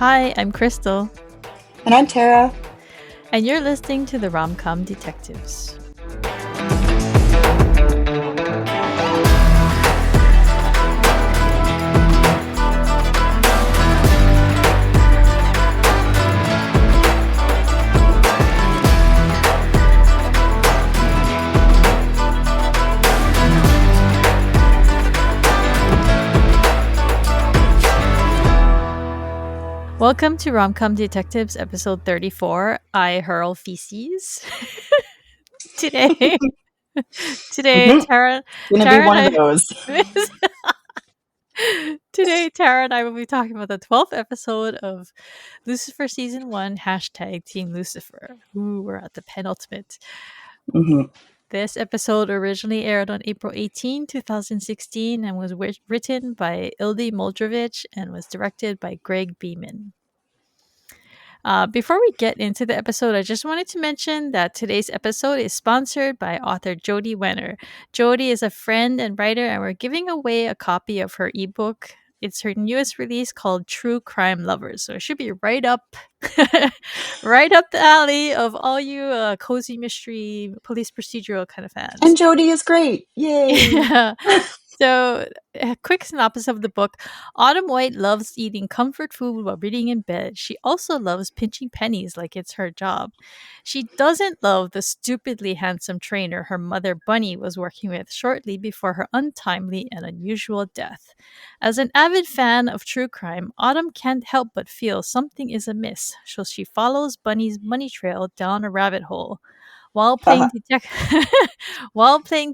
Hi, I'm Crystal. And I'm Tara. And you're listening to the Rom-Com Detectives. Welcome to Rom-Com Detectives, episode 34. I Hurl Ficis. Today, Tara. Gonna be one of those. Today, Tara and I will be talking about the 12th episode of Lucifer Season 1, hashtag Team Lucifer. Ooh, we're at the penultimate. This episode originally aired on April 18, 2016 and was written by Ildi Moldrovich and was directed by Greg Beeman. Before we get into the episode, I just wanted to mention that today's episode is sponsored by author Jody Wenner. Jody is a friend and writer, and we're giving away a copy of her ebook. It's her newest release called True Crime Lovers. So it should be right up right up the alley of all you cozy mystery, police procedural kind of fans. And Jody is great. Yay! Yeah. So, a quick synopsis of the book. Autumn White loves eating comfort food while reading in bed. She also loves pinching pennies like it's her job. She doesn't love the stupidly handsome trainer her mother Bunny was working with shortly before her untimely and unusual death. As an avid fan of true crime, Autumn can't help but feel something is amiss, so she follows Bunny's money trail down a rabbit hole. While playing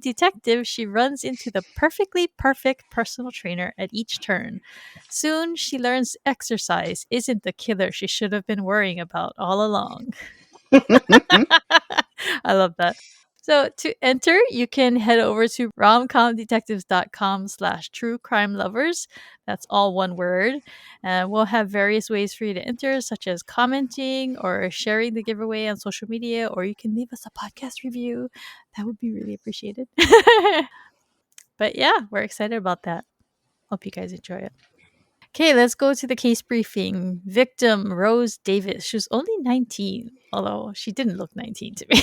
detective, she runs into the perfectly perfect personal trainer at each turn. Soon, she learns exercise isn't the killer she should have been worrying about all along. I love that. So to enter, you can head over to romcomdetectives.com/truecrimelovers. That's all one word. And we'll have various ways for you to enter, such as commenting or sharing the giveaway on social media, or you can leave us a podcast review. That would be really appreciated. But yeah, we're excited about that. Hope you guys enjoy it. Okay, let's go to the case briefing. Victim, Rose Davis. She was only 19, although she didn't look 19 to me.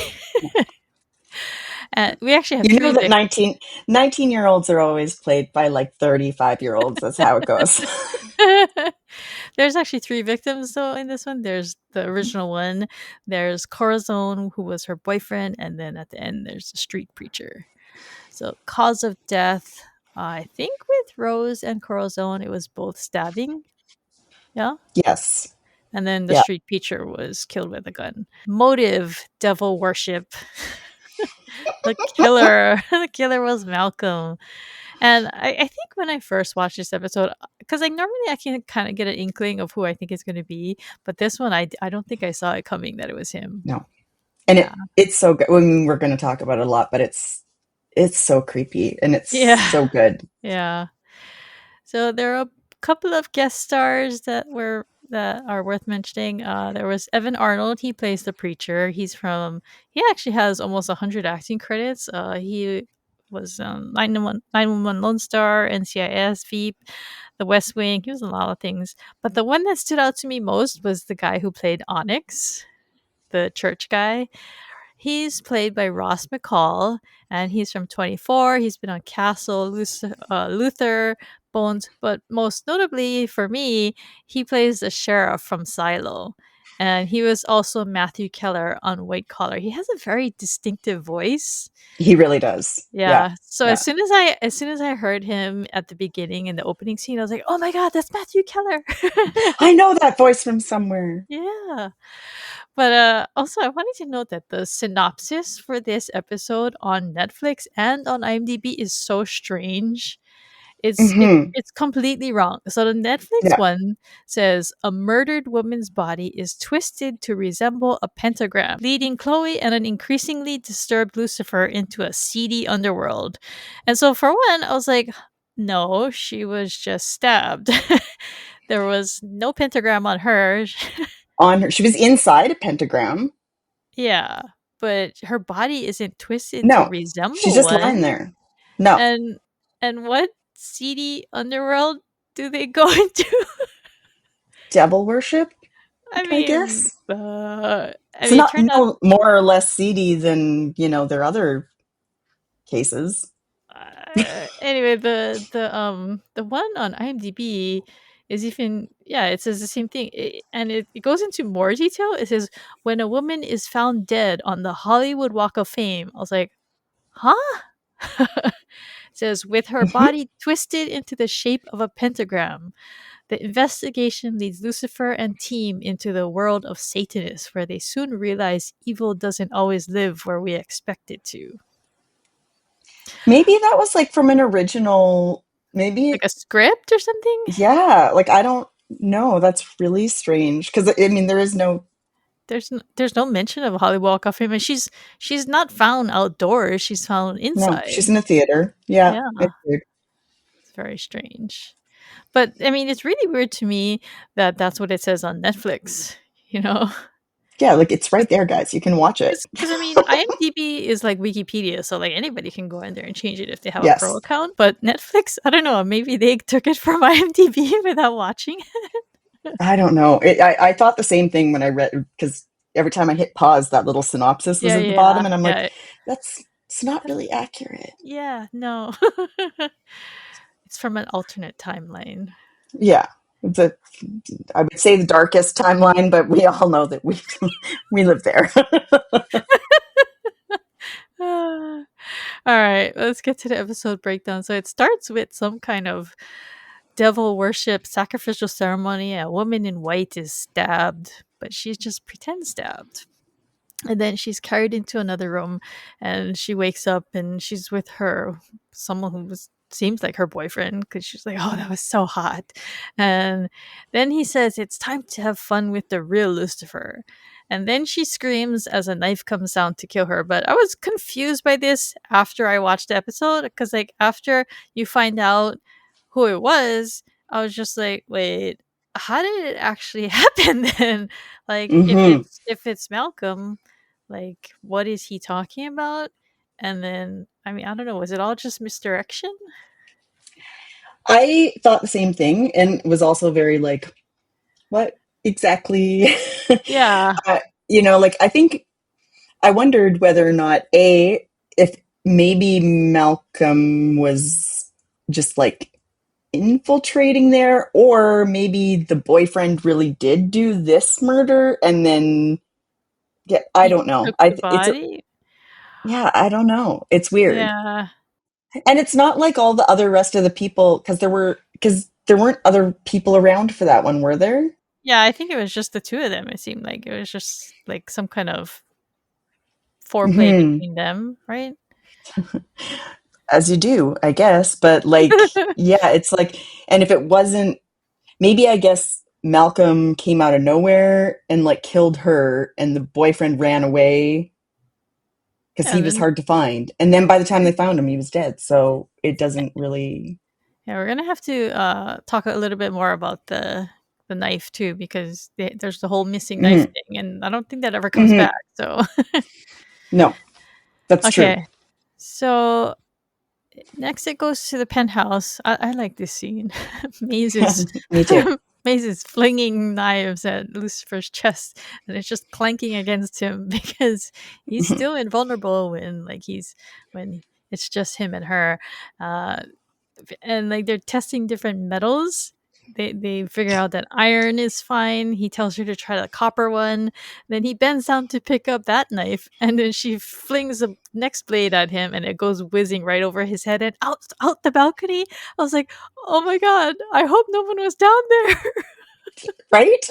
We actually have know that 19-year-olds are always played by like 35-year-olds. That's how it goes. There's actually 3 victims though in this one. There's the original one, there's Corazon, who was her boyfriend, and then at the end there's a street preacher. So cause of death, I think with Rose and Corazon it was both stabbing. Yeah? Yes. And then the street preacher was killed with a gun. Motive, devil worship. The killer was Malcolm. And I think when I first watched this episode, because normally I can kind of get an inkling of who I think it's going to be, but this one I don't think I saw it coming that it was him. No. And it's so good. I mean, we're going to talk about it a lot, but it's so creepy and it's so good. Yeah. So there are a couple of guest stars that are worth mentioning. There was Evan Arnold. He plays the preacher. He actually has almost 100 acting credits. He was 911 Lone Star, NCIS, Veep, The West Wing. He was in a lot of things. But the one that stood out to me most was the guy who played Onyx, the church guy. He's played by Ross McCall, and he's from 24. He's been on Castle, Luther, Bones, but most notably for me, he plays the sheriff from Silo. And he was also Matthew Keller on White Collar. He has a very distinctive voice. He really does. Yeah. So as soon as I heard him at the beginning in the opening scene, I was like, "Oh my god, that's Matthew Keller!" I know that voice from somewhere. Yeah. But also, I wanted to note that the synopsis for this episode on Netflix and on IMDb is so strange. It's completely wrong. So the Netflix one says a murdered woman's body is twisted to resemble a pentagram, leading Chloe and an increasingly disturbed Lucifer into a seedy underworld. And so for one, I was like, no, she was just stabbed. There was no pentagram on her. She was inside a pentagram. Yeah, but her body isn't twisted to resemble she's just one. lying there. No. And what seedy underworld do they go into? devil worship, I I mean, guess. I It's mean, it not turned out. more or less seedy than, their other cases. Anyway, the one on IMDb is even, yeah, it says the same thing, and it goes into more detail. It says when a woman is found dead on the Hollywood Walk of Fame. I was like, huh? It says with her body twisted into the shape of a pentagram. The investigation leads Lucifer and team into the world of Satanists, where they soon realize evil doesn't always live where we expect it to. Maybe that was like from an original, Like maybe, a script or something? yeah, like I don't know. That's really strange because I mean, there is no, There's no mention of Holly Walk of Fame, and she's not found outdoors. She's found no, inside. she's in a theater. Yeah, Yeah, it's weird. it's very strange. But I mean, it's really weird to me that that's what it says on Netflix. You know, Yeah, like it's right there, guys. You can watch it. because I mean, IMDb is like Wikipedia, so like anybody can go in there and change it if they have a pro Yes. account. But Netflix, I don't know. Maybe they took it from IMDb without watching it. I don't know. I thought the same thing when I read, because every time I hit pause, that little synopsis was Yeah, at the bottom, yeah, and I'm like, yeah. it's not That's really accurate. yeah, no. It's from an alternate timeline. Yeah, the I would say the darkest timeline, but we all know that we we live there. All right, let's get to the episode breakdown. So it starts with some kind of devil worship sacrificial ceremony. A woman in white is stabbed, but she's just pretend stabbed. And then she's carried into another room and she wakes up and she's with her someone who seems like her boyfriend because she's like, oh, that was so hot. And then he says it's time to have fun with the real Lucifer. And then she screams as a knife comes down to kill her. But I was confused by this after I watched the episode because, like, after you find out who it was, I was just like, wait, how did it actually happen then? Like, Hmm. if it's Malcolm, like, what is he talking about? And then, I mean, I don't know, was it all just misdirection? I thought the same thing, and was also very like, what exactly? Yeah. uh, like I think I wondered whether or not if maybe Malcolm was just like infiltrating there, or maybe the boyfriend really did do this murder and then I He don't know. took the body? Yeah, I don't know. It's weird. Yeah. And it's not like all the other rest of the people, because there weren't other people around for that one, were there? Yeah, I think it was just the two of them, it seemed like. It was just, like, some kind of foreplay Hmm. between them, right? As you do, I guess. But like, yeah, it's like, and if it wasn't, maybe I guess Malcolm came out of nowhere and like killed her, and the boyfriend ran away because he And was then hard to find. And then by the time they found him, he was dead. So it doesn't really. yeah, we're gonna have to talk a little bit more about the knife too, because there's the whole missing knife Hmm. thing, and I don't think that ever comes Hmm. back. So No, that's true. okay, so next it goes to the penthouse. I like this scene. Maze is Me too. Maze is flinging knives at Lucifer's chest, and it's just clanking against him because he's still invulnerable when it's just him and her. Uh, and like they're testing different metals. They figure out that iron is fine. He tells her to try the copper one. Then he bends down to pick up that knife, and then she flings the next blade at him, and it goes whizzing right over his head and out the balcony. I was like, oh my god! I hope no one was down there. Right?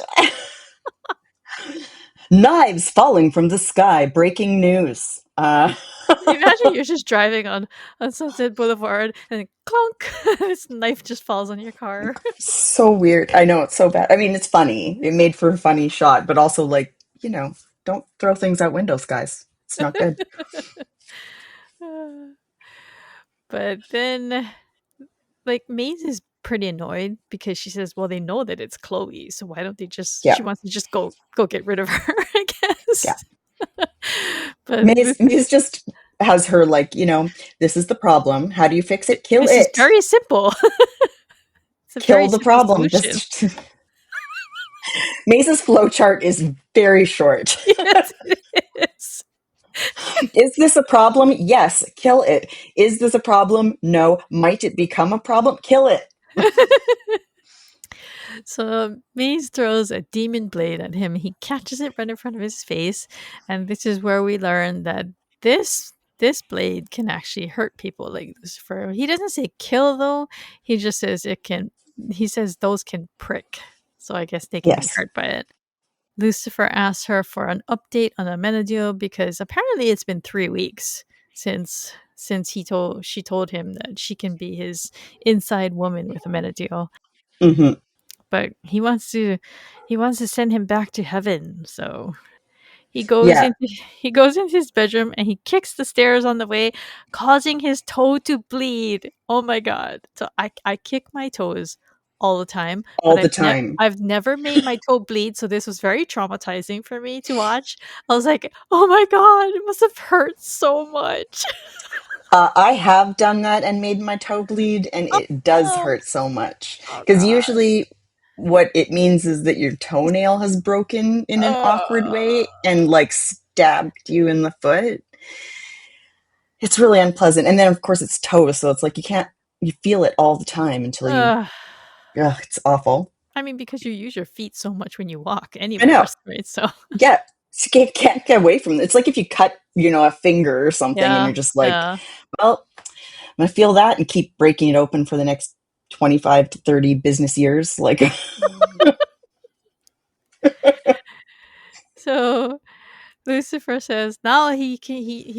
Knives falling from the sky. Breaking news. Imagine you're just driving on Sunset Boulevard, and then clunk, this knife just falls on your car. So weird. I know, it's so bad. I mean, it's funny. It made for a funny shot, but also like, don't throw things out windows, guys. It's not good. But then, like, Maze is pretty annoyed because she says, "Well, they know that it's Chloe, so why don't they just?" Yeah. She wants to just go get rid of her, I Yeah. guess. But Maze just has her like, this is the problem. How do you fix it? Kill this is it. very simple. It's a Kill very the simple problem. solution. Just Maze's flowchart is very short. Yes, it is. Is this a problem? Yes, kill it. Is this a problem? No. Might it become a problem? Kill it. So Maze throws a demon blade at him. He catches it right in front of his face, and this is where we learn that this blade can actually hurt people like Lucifer. He doesn't say kill though. He just says it can. He says those can prick. So I guess they can be Yes. hurt by it. Lucifer asks her for an update on Amenadiel because apparently it's been 3 weeks since she told him that she can be his inside woman with Amenadiel, Hmm. but he wants to send him back to heaven. So he goes Yeah. into he goes into his bedroom and he kicks the stairs on the way, causing his toe to bleed. Oh my god! So I kick my toes all the time, All but the time. I've never made my toe bleed, so this was very traumatizing for me to watch. I was like, oh my god, it must have hurt so much. I have done that and made my toe bleed, and it does Oh, hurt so much. oh Because god. usually, what it means is that your toenail has broken in an awkward Uh, way and like stabbed you in the foot. It's really unpleasant. And then, of course, it's toe, so it's like you feel it all the time until you, uh, ugh, it's awful. I mean, because you use your feet so much when you walk I anywhere, know. right? So Yeah. Can't get away from it. It's like if you cut, a finger or something and yeah, you're just like, yeah. well, I'm going to feel that and keep breaking it open for the next 25 to 30 business years. Like, So Lucifer says now he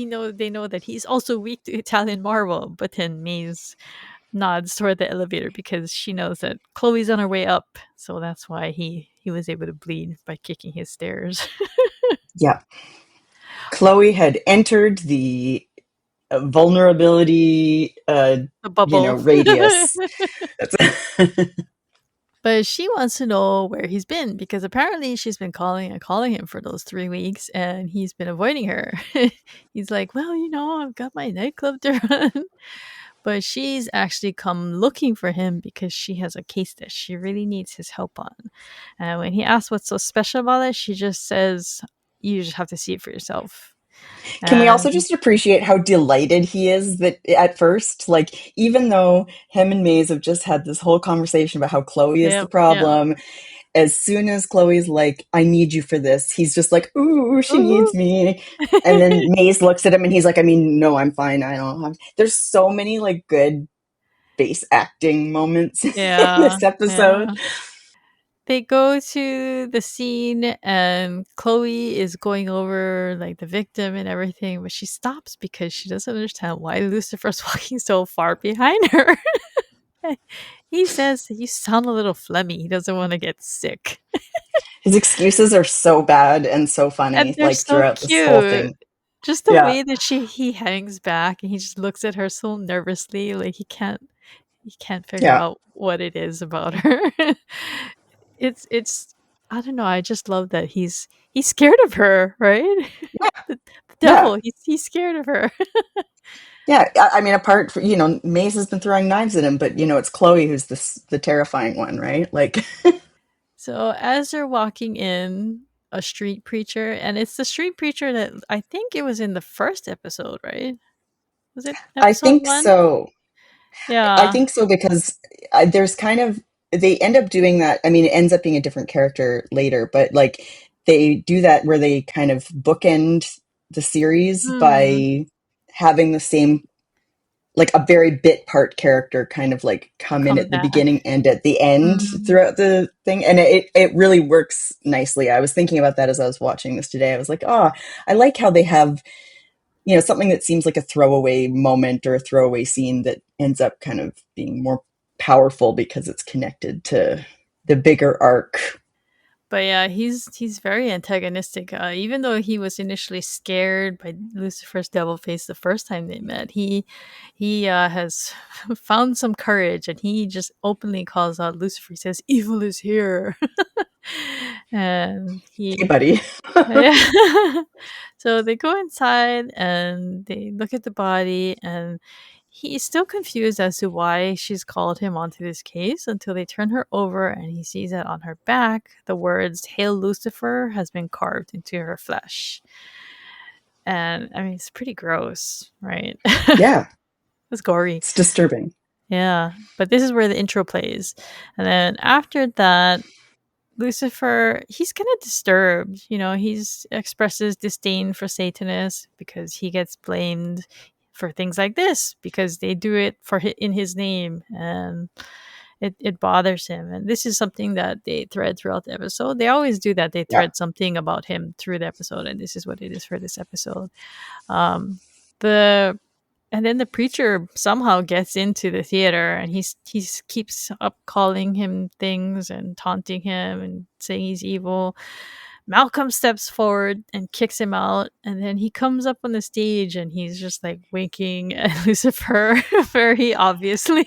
know they know that he's also weak to Italian marble, but then Maze nods toward the elevator because she knows that Chloe's on her way up, so that's why he was able to bleed by kicking his stairs. yeah. Chloe had entered the vulnerability, The bubble. radius. That's But she wants to know where he's been because apparently she's been calling and calling him for those 3 weeks and he's been avoiding her. He's like, well, I've got my nightclub to run. But she's actually come looking for him because she has a case that she really needs his help on. And when he asks what's so special about it, she just says, you just have to see it for yourself. Can we also And just appreciate how delighted he is that at first, like, even though him and Maze have just had this whole conversation about how Chloe is the yeah, yeah. problem, as soon as Chloe's like, I need you for this, he's just like, ooh, she needs Ooh. me. And then Maze looks at him and he's like, I mean, no, I'm fine. I don't have. There's so many like good face acting moments in Yeah, this episode. yeah. They go to the scene and Chloe is going over like the victim and everything, but she stops because she doesn't understand why Lucifer's walking so far behind her. He says you sound a little phlegmy. He doesn't want to get sick. His excuses are so bad and so And funny, they're like so throughout this whole cute. thing. Just the Yeah, way that he hangs back and he just looks at her so nervously, like he can't figure yeah, out what it is about her. It's I don't know, I just love that he's scared of her, right? The yeah. devil, he's scared of her. Yeah, I mean, apart from, Maze has been throwing knives at him, but it's Chloe who's the terrifying one, right? Like, So as they're walking in, a street preacher, and it's the street preacher that I think it was in the first episode, right? Was it I episode think 1? so. I Yeah. think so because there's kind of they end up doing that. I mean, it ends up being a different character later, but like they do that where they kind of bookend the series Hmm. by having the same like a very bit part character kind of like come in Come at the back. beginning and at the end Mm. throughout the thing, and it really works nicely. I was thinking about that as I was watching this today. I was like, oh, I like how they have something that seems like a throwaway moment or a throwaway scene that ends up kind of being more powerful because it's connected to the bigger arc. But yeah, he's very antagonistic. Even though he was initially scared by Lucifer's devil face the first time they met, he has found some courage, and he just openly calls out Lucifer. He says, "Evil is here," and Hey, he. buddy. Yeah. So they go inside and they look at the body, and He's still confused as to why she's called him onto this case until they turn her over and he sees that on her back, the words "Hail Lucifer" has been carved into her flesh. And I mean, it's pretty gross, right? Yeah, It's gory. it's disturbing. Yeah. But this is where the intro plays. And then after that, Lucifer, he's kind of disturbed. He's expresses disdain for Satanists because he gets blamed for things like this because they do it in his name, and it bothers him. And this is something that they thread throughout the episode. They always do that. They Yeah. thread something about him through the episode, and this is what it is for this episode. Um, the and then the preacher somehow gets into the theater and he's keeps up calling him things and taunting him and saying he's evil. Malcolm steps forward and kicks him out, and then he comes up on the stage and he's just like winking at Lucifer very obviously.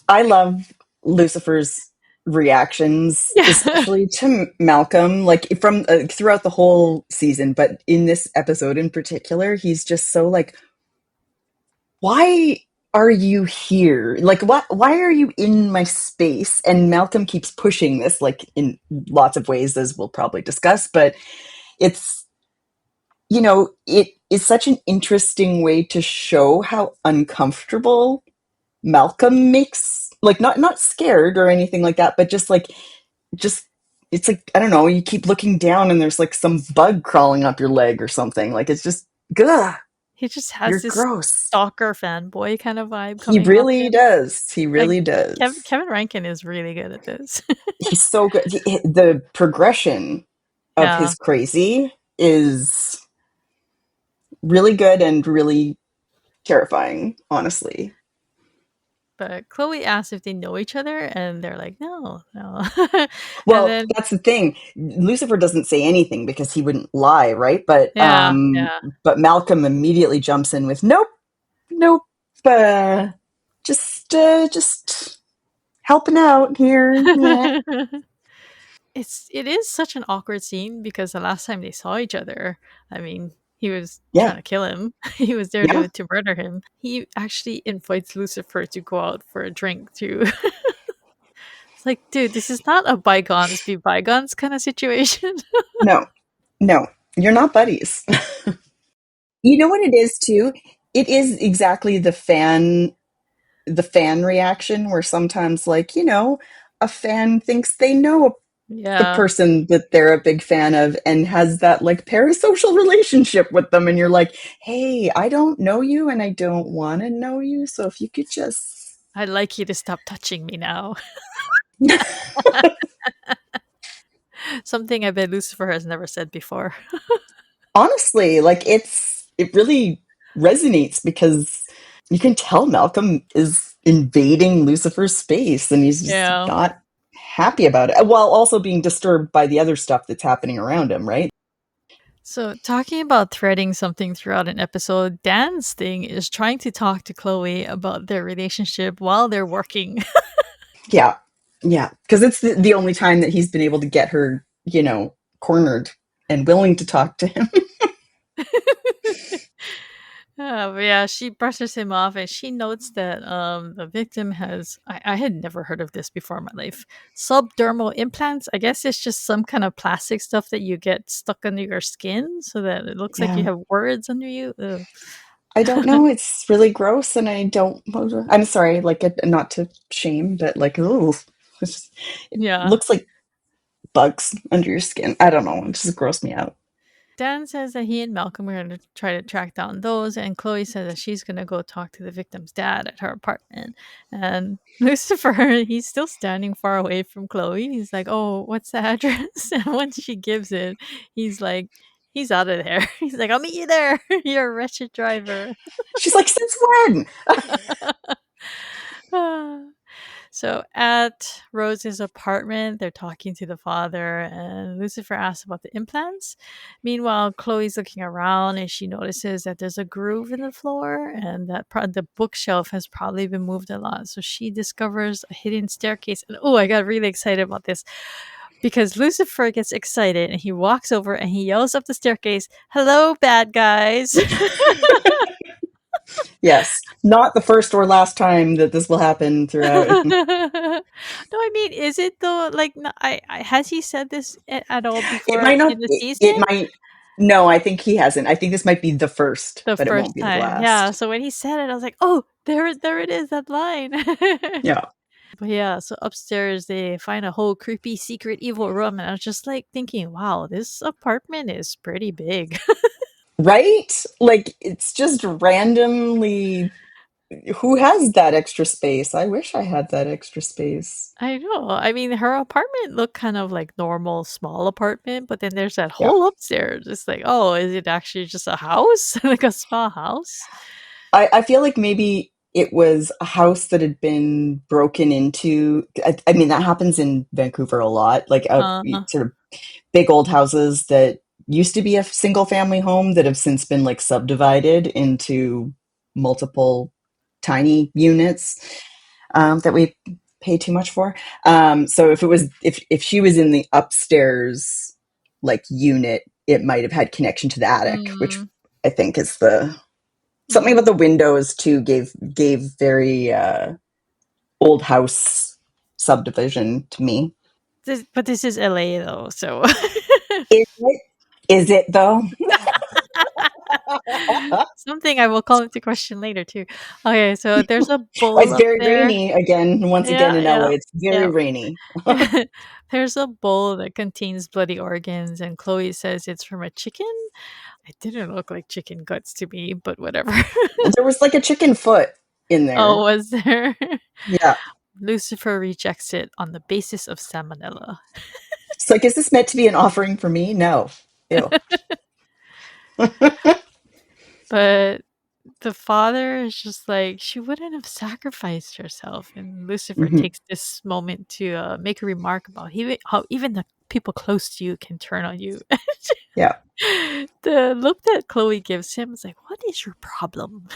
I love Lucifer's reactions, Yeah. especially to Malcolm, like from throughout the whole season, but in this episode in particular, he's just so like, why are you here? Like, what? Why are you in my space? And Malcolm keeps pushing this, like in lots of ways, as we'll probably discuss. But it's it is such an interesting way to show how uncomfortable Malcolm makes, like not scared or anything like that, but just it's like, I don't know, you keep looking down and there's like some bug crawling up your leg or something. Like it's just, ugh, He just has you're this gross. stalker fanboy kind of vibe He coming off really him. does. He Like really does. Kevin Rankin is really good at this. He's so good. The progression of Yeah. his crazy is really good and really terrifying, honestly. But Chloe asks if they know each other, and they're like, no, no. And Well, then, that's the thing. Lucifer doesn't say anything because he wouldn't lie, right? yeah, yeah. But Malcolm immediately jumps in with, "Nope, nope, uh, just helping out here." Yeah, It is such an awkward scene because the last time they saw each other, I mean, he was yeah, trying to kill him. He was there yeah. to murder him. He actually invites Lucifer to go out for a drink too. It's like, dude, this is not a bygones be bygones kind of situation. No, no, you're not buddies. You know what it is too? It is exactly the fan reaction where sometimes, like, a fan thinks they know the Yeah. person that they're a big fan of and has that like parasocial relationship with them, and you're like, hey, I don't know you and I don't want to know you, so if you could just I'd like you to stop touching me now. Something I bet Lucifer has never said before. honestly, like it really resonates because you can tell Malcolm is invading Lucifer's space and he's just Yeah. not happy about it, while also being disturbed by the other stuff that's happening around him, right? So, talking about threading something throughout an episode, Dan's thing is trying to talk to Chloe about their relationship while they're working. Yeah. Yeah. Because it's the only time that he's been able to get her, cornered and willing to talk to him. But yeah, she brushes him off and she notes that the victim has I had never heard of this before in my life. Subdermal implants. I guess it's just some kind of plastic stuff that you get stuck under your skin so that it looks like you Yeah. have words under you. Ugh. I don't know. It's really gross, and I don't. I'm sorry, like not to shame, but like, ooh, it Yeah. looks like bugs under your skin. I don't know. It just grossed me out. Dan says that he and Malcolm are going to try to track down those, and Chloe says that she's going to go talk to the victim's dad at her apartment. And Lucifer, he's still standing far away from Chloe. He's like, "Oh, what's the address?" And once she gives it, he's like, he's out of there. He's like, "I'll meet you there. You're a wretched driver." She's like, since when? So at Rose's apartment, they're talking to the father, and Lucifer asks about the implants. Meanwhile, Chloe's looking around and she notices that there's a groove in the floor and that the bookshelf has probably been moved a lot. So she discovers a hidden staircase. And oh, I got really excited about this because Lucifer gets excited and he walks over and he yells up the staircase, "Hello, bad guys." Yes, not the first or last time that this will happen throughout. No, I mean, is it though? Like, no, has he said this at all It before might not. in the It season? might. No, I think he hasn't. I think this might be the first, The but it won't first be the time, yeah. last. So when he said it, I was like, "Oh, there it is, that line." Yeah. But yeah, so upstairs they find a whole creepy secret evil room, and I was just like thinking, "Wow, this apartment is pretty big." Right? Like it's just randomly. Who has that extra space? I wish I had that extra space. I know. I mean, her apartment looked kind of like normal small apartment, but then there's that Yeah. whole upstairs. It's like, oh, is it actually just a house? Like a small house? I feel like maybe it was a house that had been broken into. I mean, that happens in Vancouver a lot. Like Uh, sort of big old houses that used to be a single family home that have since been like subdivided into multiple tiny units that we pay too much for. So if she was in the upstairs like unit, it might have had connection to the attic, which mm, I think is the something mm. about the windows too gave very old house subdivision to me. But this is LA though, so Is it? Is it though? something I will call into question later too. Okay, so there's a bowl It's up very there. rainy again. Once again Yeah, in LA, yeah, it's very yeah. rainy. There's a bowl that contains bloody organs, and Chloe says it's from a chicken. It didn't look like chicken guts to me, but whatever. There was like a chicken foot in Oh, there. was there? Yeah. Lucifer rejects it on the basis of salmonella. It's like, is this meant to be an offering for me? No. Ew. But the father is just like, she wouldn't have sacrificed herself. And Lucifer Hmm. takes this moment to make a remark about how even the people close to you can turn on you. Yeah. The look that Chloe gives him is like, what is your problem?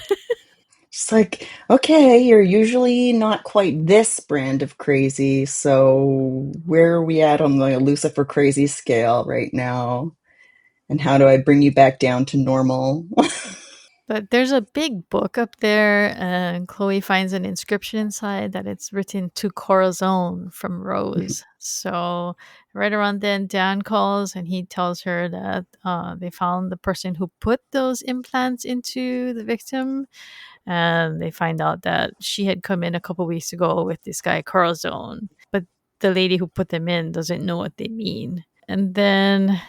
It's like, okay, you're usually not quite this brand of crazy, so where are we at on the Lucifer crazy scale right now? And how do I bring you back down to normal? But there's a big book up there, and Chloe finds an inscription inside that it's written to Corazon from Rose. So right around then, Dan calls and he tells her that they found the person who put those implants into the victim, and they find out that she had come in a couple weeks ago with this guy Corazon, but the lady who put them in doesn't know what they mean. And then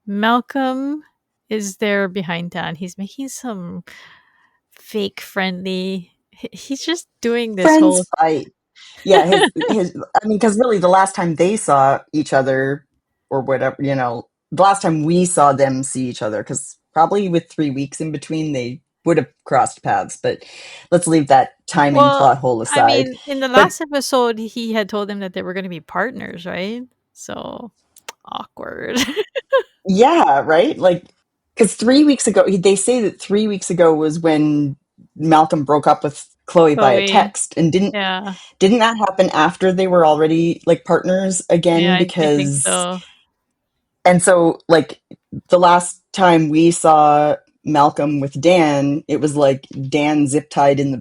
Malcolm is there behind Dan. He's making some fake friendly. He's just doing this Friends whole. fight. Yeah, his I mean, because really the last time they saw each other or whatever, the last time we saw them see each other, because probably with 3 weeks in between they would have crossed paths, but let's leave that timing Well, plot hole I aside. mean, in the But last episode, he had told them that they were going to be partners, right? So awkward. yeah, right? Like, because 3 weeks ago, they say that 3 weeks ago was when Malcolm broke up with Chloe via Chloe. text, and Yeah. didn't that happen after they were already like partners Yeah, again? I think Because so. and so like the last time we saw Malcolm with Dan, it was like Dan zip tied in the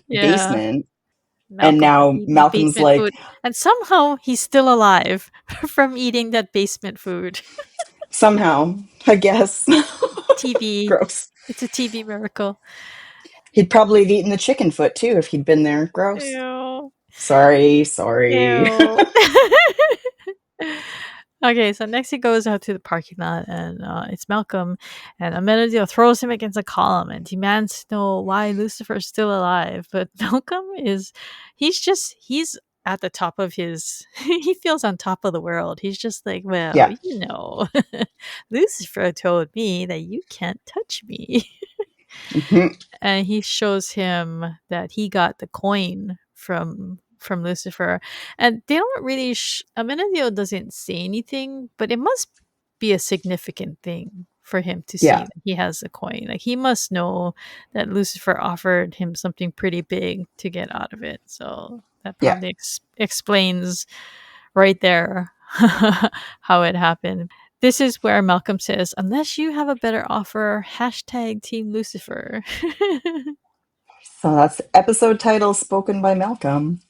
Yeah. basement, and Malcolm was now eating Malcolm's basement like food. And somehow he's still alive from eating that basement food. somehow, I guess, TV. gross. It's a TV miracle. He'd probably have eaten the chicken foot too if he'd been there. Gross. Ew. Sorry, sorry. Ew. Okay, so next he goes out to the parking lot, and it's Malcolm, and Amenadiel throws him against a column and demands to know why Lucifer's still alive. But Malcolm he's at the top of his, he feels on top of the world. He's just like, well, Yeah. Lucifer told me that you can't touch me. Hmm. And he shows him that he got the coin from Lucifer, and they don't really. Amenadiel doesn't say anything, but it must be a significant thing for him to see Yeah. that he has the coin. Like he must know that Lucifer offered him something pretty big to get out of it. So that Yeah. probably explains right there how it happened. This is where Malcolm says, "Unless you have a better offer, hashtag Team Lucifer." So that's the episode title spoken by Malcolm.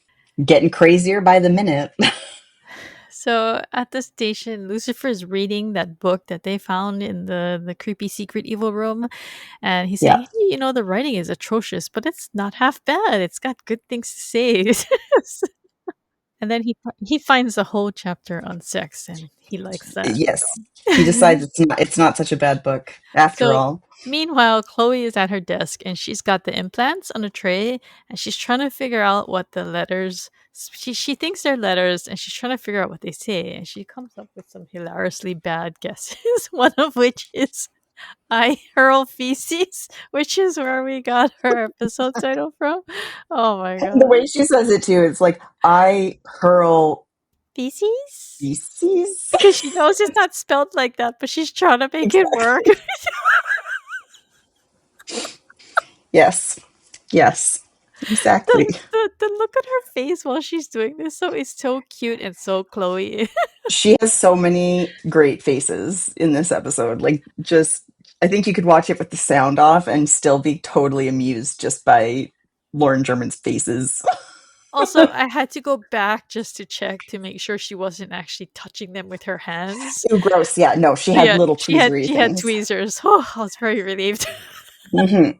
Getting crazier by the minute. So at the station, Lucifer's reading that book that they found in the creepy secret evil room, and he's saying, Yeah. "Hey, you know, the writing is atrocious, but it's not half bad. It's got good things to say." And then he finds a whole chapter on sex, and he likes that. Yes. He decides it's not such a bad book after So all. meanwhile, Chloe is at her desk and she's got the implants on a tray and she's trying to figure out what the letters she thinks they're letters and she's trying to figure out what they say and she comes up with some hilariously bad guesses, one of which is I hurl feces, which is where we got her episode title from. Oh my The god. way she says it too, it's like I hurl Feces? feces. Because she knows it's not spelled like that, but she's trying to make it work. Exactly. Yes. Yes. Exactly. The look on her face while she's doing this so is so cute and so Chloe. She has so many great faces in this episode. Like, just, I think you could watch it with the sound off and still be totally amused just by Lauren German's faces. Also, I had to go back just to check to make sure she wasn't actually touching them with her hands. Ew, gross. Yeah, no, she So had yeah, little tweezery she had things. tweezers. Oh, I was very relieved Hmm.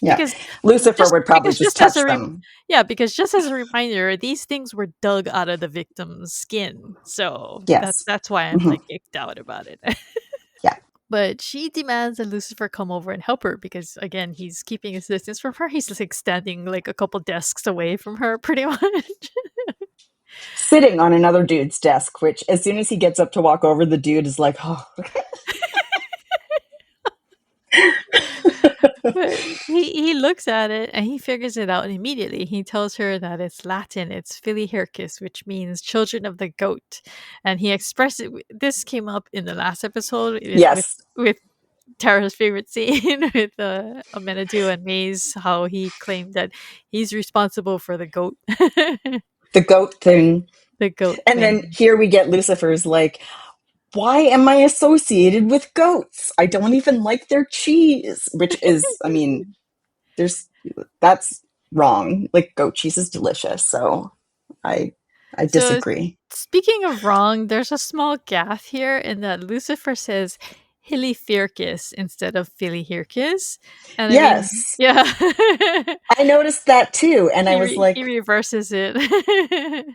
Yeah. because Lucifer would probably just just as touch a them. yeah, because just as a reminder, these things were dug out of the victim's skin. So Yes. that's why I'm Hmm. like icked out about it. Yeah. But she demands that Lucifer come over and help her because again, he's keeping his distance from her. He's like standing like a couple desks away from her pretty much. Sitting on another dude's desk, which as soon as he gets up to walk over, the dude is like, oh. But he looks at it and he figures it out immediately. He tells her that it's Latin, it's Filihircus, which means children of the goat. And he expressed it. This came up in the last episode Yes. with Tara's favorite scene with Amenadu and Maze, how he claimed that he's responsible for the goat, The goat thing. the goat And then thing. here we get Lucifer's like, why am I associated with goats? I don't even like their cheese, which is, I mean, there's that's wrong. Like goat cheese is delicious, so I I So disagree. speaking of wrong, there's a small gaffe here in that Lucifer says Hilifircus instead of Filihircus. And I mean, Yes, yeah. I noticed that too, and I was He like, reverses it.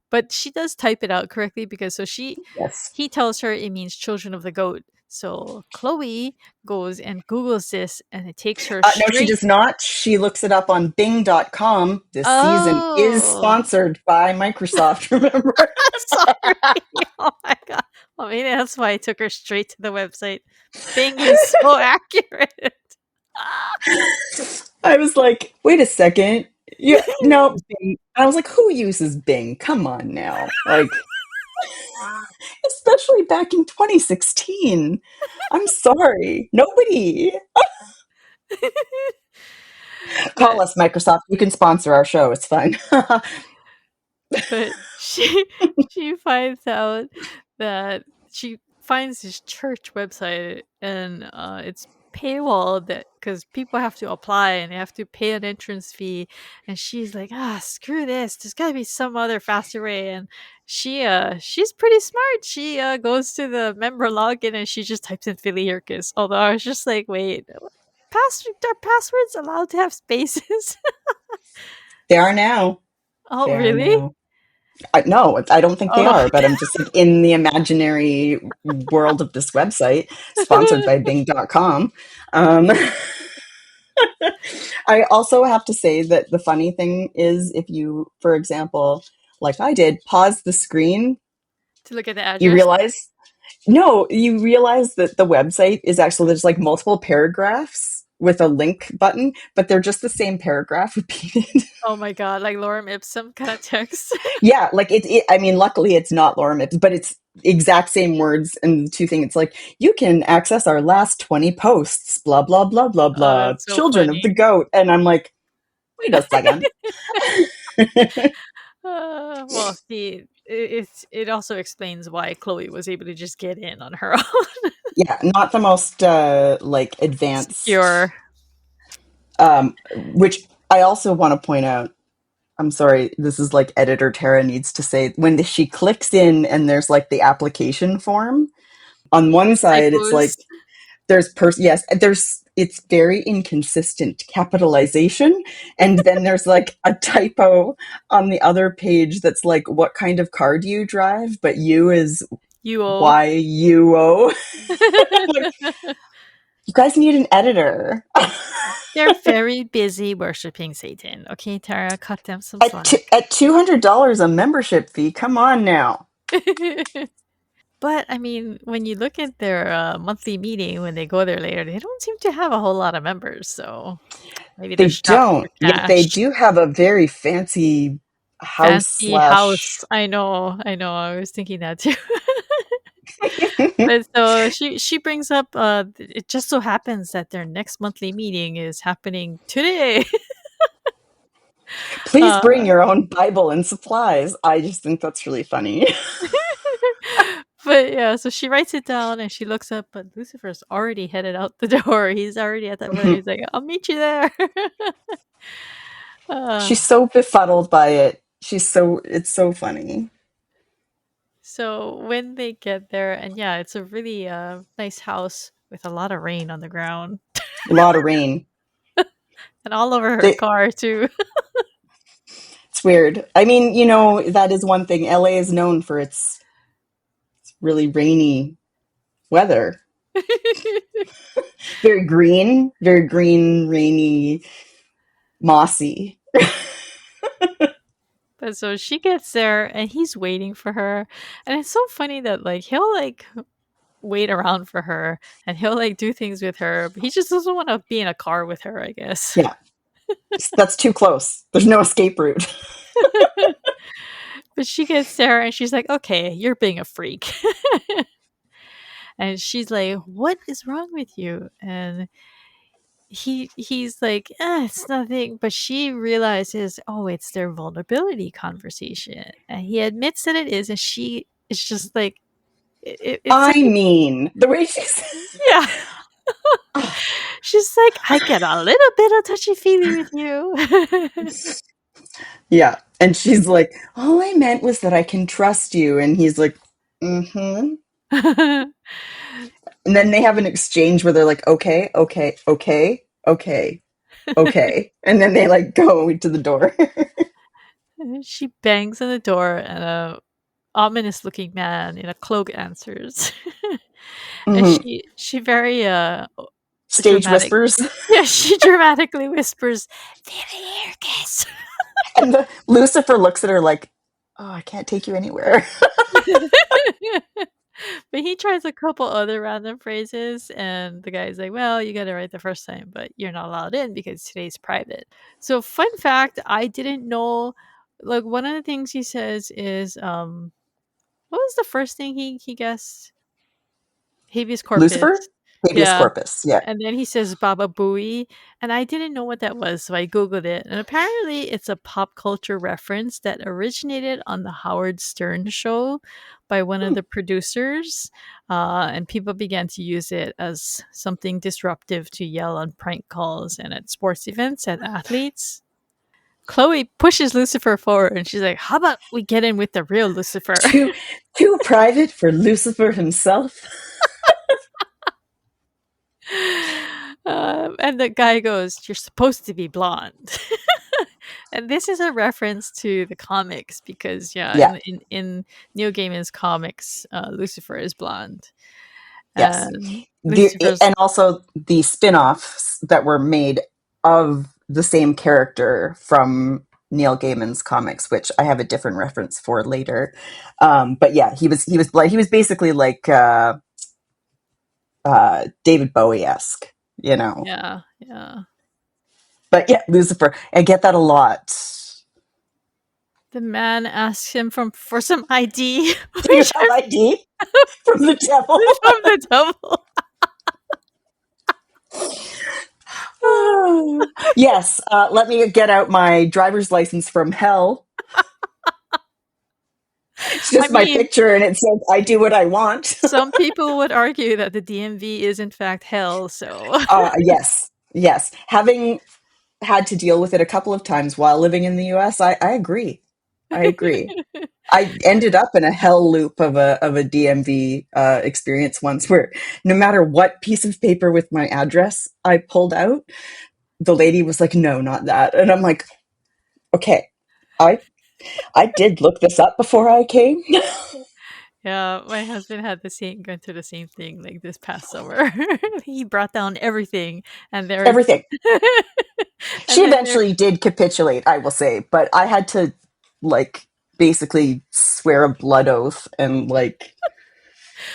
But she does type it out correctly because yes. he tells her it means children of the goat. So Chloe goes and Googles this and it takes her No, she straight. does not. She looks it up on Bing.com. This season is Oh, sponsored by Microsoft. Remember? sorry. Oh my god. Well, maybe that's why I took her straight to the website. Bing is so accurate. I was like, wait a second. Yeah, no, Bing. I was like, who uses Bing? Come on now. Like, especially back in 2016. I'm sorry. Nobody. Call but us, Microsoft. You can sponsor our show. It's fine. but she finds out that she finds this church website and it's paywall that because people have to apply and they have to pay an entrance fee and she's like screw this, there's got to be some other faster way. And she's pretty smart. She goes to the member login and she just types in Philly Hercus, although I was just like, wait, are passwords allowed to have spaces? They are now. Oh They are really? now. No, I don't think they Oh. are, but I'm just like in the imaginary world of this website, sponsored by Bing.com. Um, I also have to say that the funny thing is, if you, for example, like I did, pause the screen, To look at the you address. realize no, you realize that the website is actually there's like multiple paragraphs with a link button, but they're just the same paragraph repeated. Oh my god, like lorem ipsum kind of text. Yeah, like I mean, luckily it's not Laura Mipps, but it's exact same words and the two things. It's like you can access our last 20 posts, blah blah blah blah Oh, blah. that's so Children of the funny. goat, and I'm like, wait a second. Well, see, it also explains why Chloe was able to just get in on her own. Yeah, not the most like advanced Secure. Which I also want to point out. I'm sorry, this is like editor Tara needs to say when she clicks in and there's like the application form on one side, it's like Typos. yes, there's it's very inconsistent capitalization, and then there's like a typo on the other page that's like what kind of car do you drive, but U is UO. YUO. Like, you guys need an editor. They're very busy worshiping Satan. Okay, Tara, cut them some slack. At $200 a membership fee, come on now. But I mean, when you look at their monthly meeting when they go there later, they don't seem to have a whole lot of members. So maybe they're They strapped for don't, yet they cash. do have a very fancy house Fancy slash. house. I know. I know. I was thinking that too. But so she brings up it just so happens that their next monthly meeting is happening today. Please bring uh your own Bible and supplies. I just think that's really funny. but yeah, so she writes it down and she looks up, but Lucifer's already headed out the door. He's already at that point. He's like, I'll meet you there. uh, She's so befuddled by it. It's so funny. so when they get there, and yeah, it's a really nice house with a lot of rain on the ground A lot of rain. and all over her They, car too. it's weird. I mean, that is one thing. LA is known for its really rainy weather. Very green, rainy, mossy. But so she gets there and he's waiting for her. And it's so funny that like he'll like wait around for her and he'll like do things with her, but he just doesn't want to be in a car with her, I guess. Yeah, that's too close. There's no escape route. But she gets there and she's like, okay, you're being a freak. And she's like, what is wrong with you? And he's like, it's nothing. But she realizes, oh, it's their vulnerability conversation. And he admits that it is. And she is just like, it's I such a, mean, the way she's. yeah. She's like, I get a little bit of touchy feely with you. Yeah. And she's like, all I meant was that I can trust you. And he's like, mm-hmm. And then they have an exchange where they're like, okay, okay, okay, okay, okay. And then they like go to the door. She bangs on the door and a ominous looking man in a cloak answers. And Mhm. she very Stage dramatic. whispers. Yeah, she dramatically whispers, "Feel the kiss." And Lucifer looks at her like, oh, I can't take you anywhere. But he tries a couple other random phrases, and the guy's like, "Well, you got it right the first time, but you're not allowed in because today's private." So, fun fact: I didn't know. Like one of the things he says is, what was the first thing he guessed? Habeas Lucifer? corpus. Habeas Yeah. corpus. Yeah. And then he says Baba Booey, and I didn't know what that was, so I googled it. And apparently, it's a pop culture reference that originated on the Howard Stern show by one of Hmm. the producers, and people began to use it as something disruptive to yell on prank calls and at sports events at athletes. Chloe pushes Lucifer forward, and she's like, "How about we get in with the real Lucifer?" Too too private for Lucifer himself. And the guy goes, "You're supposed to be blonde." And this is a reference to the comics because, yeah, Yeah. in Neil Gaiman's comics, Lucifer is blonde. Yes. And Lucifer's, And also the spin-offs that were made of the same character from Neil Gaiman's comics, which I have a different reference for later. But yeah, he was basically like David Bowie-esque, you know. yeah, yeah. But yeah, Lucifer. I get that a lot. The man asks him for some ID, Do you which have ID from the devil? is from the devil. Yes, let me get out my driver's license from hell. It's I just my mean, picture and it says, I do what I want. some people would argue that the DMV is in fact hell, so Yes, yes. Having had to deal with it a couple of times while living in the US. I agree. I agree. I ended up in a hell loop of a DMV experience once, where no matter what piece of paper with my address I pulled out, the lady was like, "No, not that," and I'm like, "Okay, I I did look this up before I came." Yeah, my husband had the same gone through the same thing like this past summer. He brought down everything and there Everything. She and then there eventually did capitulate, I will say, but I had to like basically swear a blood oath and like,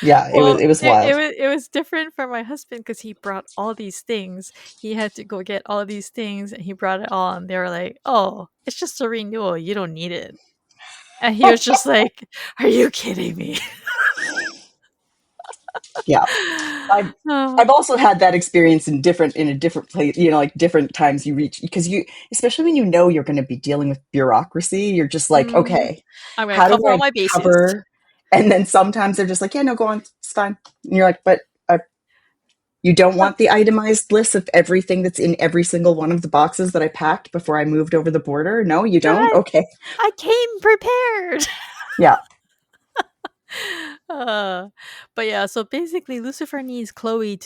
yeah, well, it was it wild. was it was different for my husband because he brought all these things. He had to go get all these things and he brought it all and they were like, "Oh, it's just a renewal. You don't need it." And he was just like, "Are you kidding me?" Yeah. I've Oh, I've also had that experience in a different place, like different times you reach, because you, especially when you know you're going to be dealing with bureaucracy, you're just like, mhm. okay, I'm gonna how do cover all I my bases. cover? And then sometimes they're just like, yeah, no, go on, it's fine. And you're like, but you don't want the itemized list of everything that's in every single one of the boxes that I packed before I moved over the border? No, you But don't? Okay. I came prepared. Yeah. Uh, but yeah, so basically Lucifer needs Chloe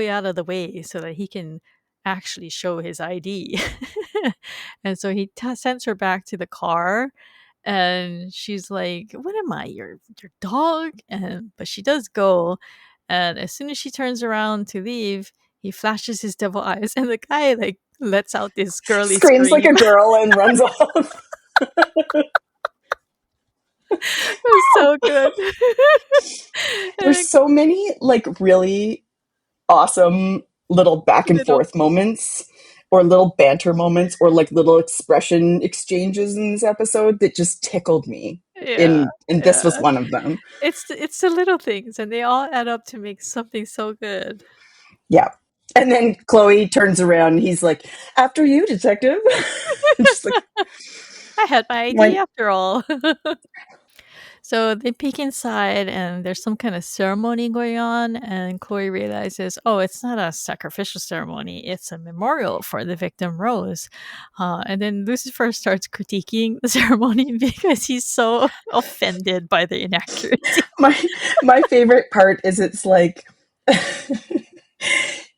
out of the way so that he can actually show his ID. And so he sends her back to the car and she's like, "What am I? Your dog?" And but she does go and as soon as she turns around to leave, he flashes his devil eyes and the guy like lets out this girly Screams like scream. a girl and runs off. It was so good. And There's then so many like really awesome little back and little forth moments, or little banter moments, or like little expression exchanges in this episode that just tickled me. yeah, And this was yeah. one of them. It's the little things, and they all add up to make something so good. Yeah. And then Chloe turns around and he's like, "After you, detective." And she's like, I had my ID "Why?" after all. So they peek inside, and there's some kind of ceremony going on, and Chloe realizes, oh, it's not a sacrificial ceremony; it's a memorial for the victim Rose. And then Lucifer starts critiquing the ceremony because he's so offended by the inaccuracy. my my favorite part is it's like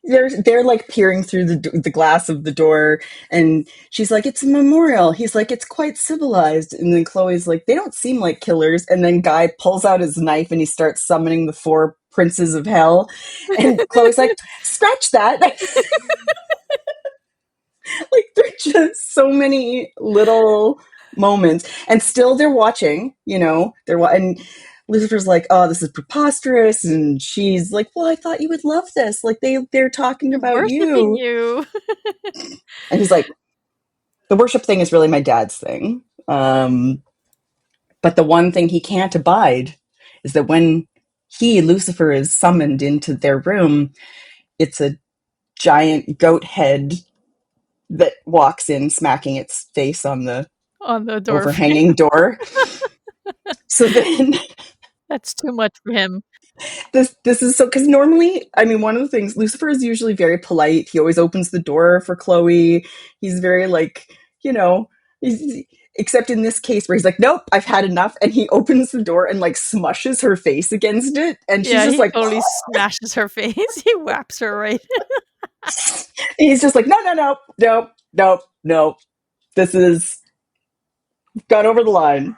they're like peering through the glass of the door, and she's like, "It's a memorial." He's like, "It's quite civilized." And then Chloe's like, "They don't seem like killers." And then Guy pulls out his knife and he starts summoning the four princes of hell, and Chloe's like, "Scratch that." Like, there are just so many little moments, and still they're watching. And Lucifer's like, "Oh, this is preposterous," and she's like, "Well, I thought you would love this. Like, they're talking about Worshipping you." you. And he's like, "The worship thing is really my dad's thing, but the one thing he can't abide is that when Lucifer is summoned into their room, it's a giant goat head that walks in, smacking its face on the On the door frame. overhanging door." So then That's too much for him. this is so, because normally, I mean, one of the things, Lucifer is usually very polite. He always opens the door for Chloe. He's very like, you know, he's, except in this case where he's like, "Nope, I've had enough," and he opens the door and like smushes her face against it, and she's Yeah, just he like, totally smashes her face. He whaps her right. he's just like, "No, no, no, nope, nope, nope. This is gone over the line."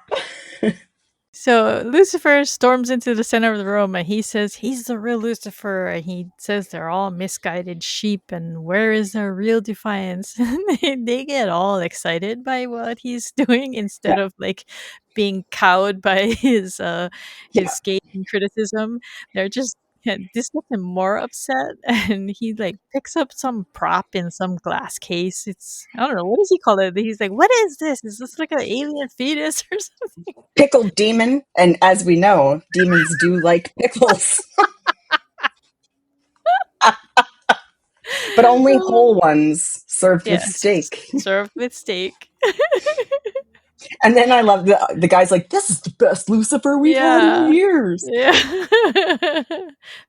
So Lucifer storms into the center of the room and he says he's the real Lucifer. And he says they're all misguided sheep and where is their real defiance? And they get all excited by what he's doing instead Yeah, of like being cowed by his yeah. scathing criticism. They're just this gets him more upset and he like picks up some prop in some glass case. It's I don't know, what does he call it? He's like, "What is this? Is this like an alien fetus or something?" Pickled demon, and as we know, demons do like pickles, but only whole ones served with Yes, steak. served with steak. And then I love the guy's like, "This is the best Lucifer we've had in Yeah. years." Yeah.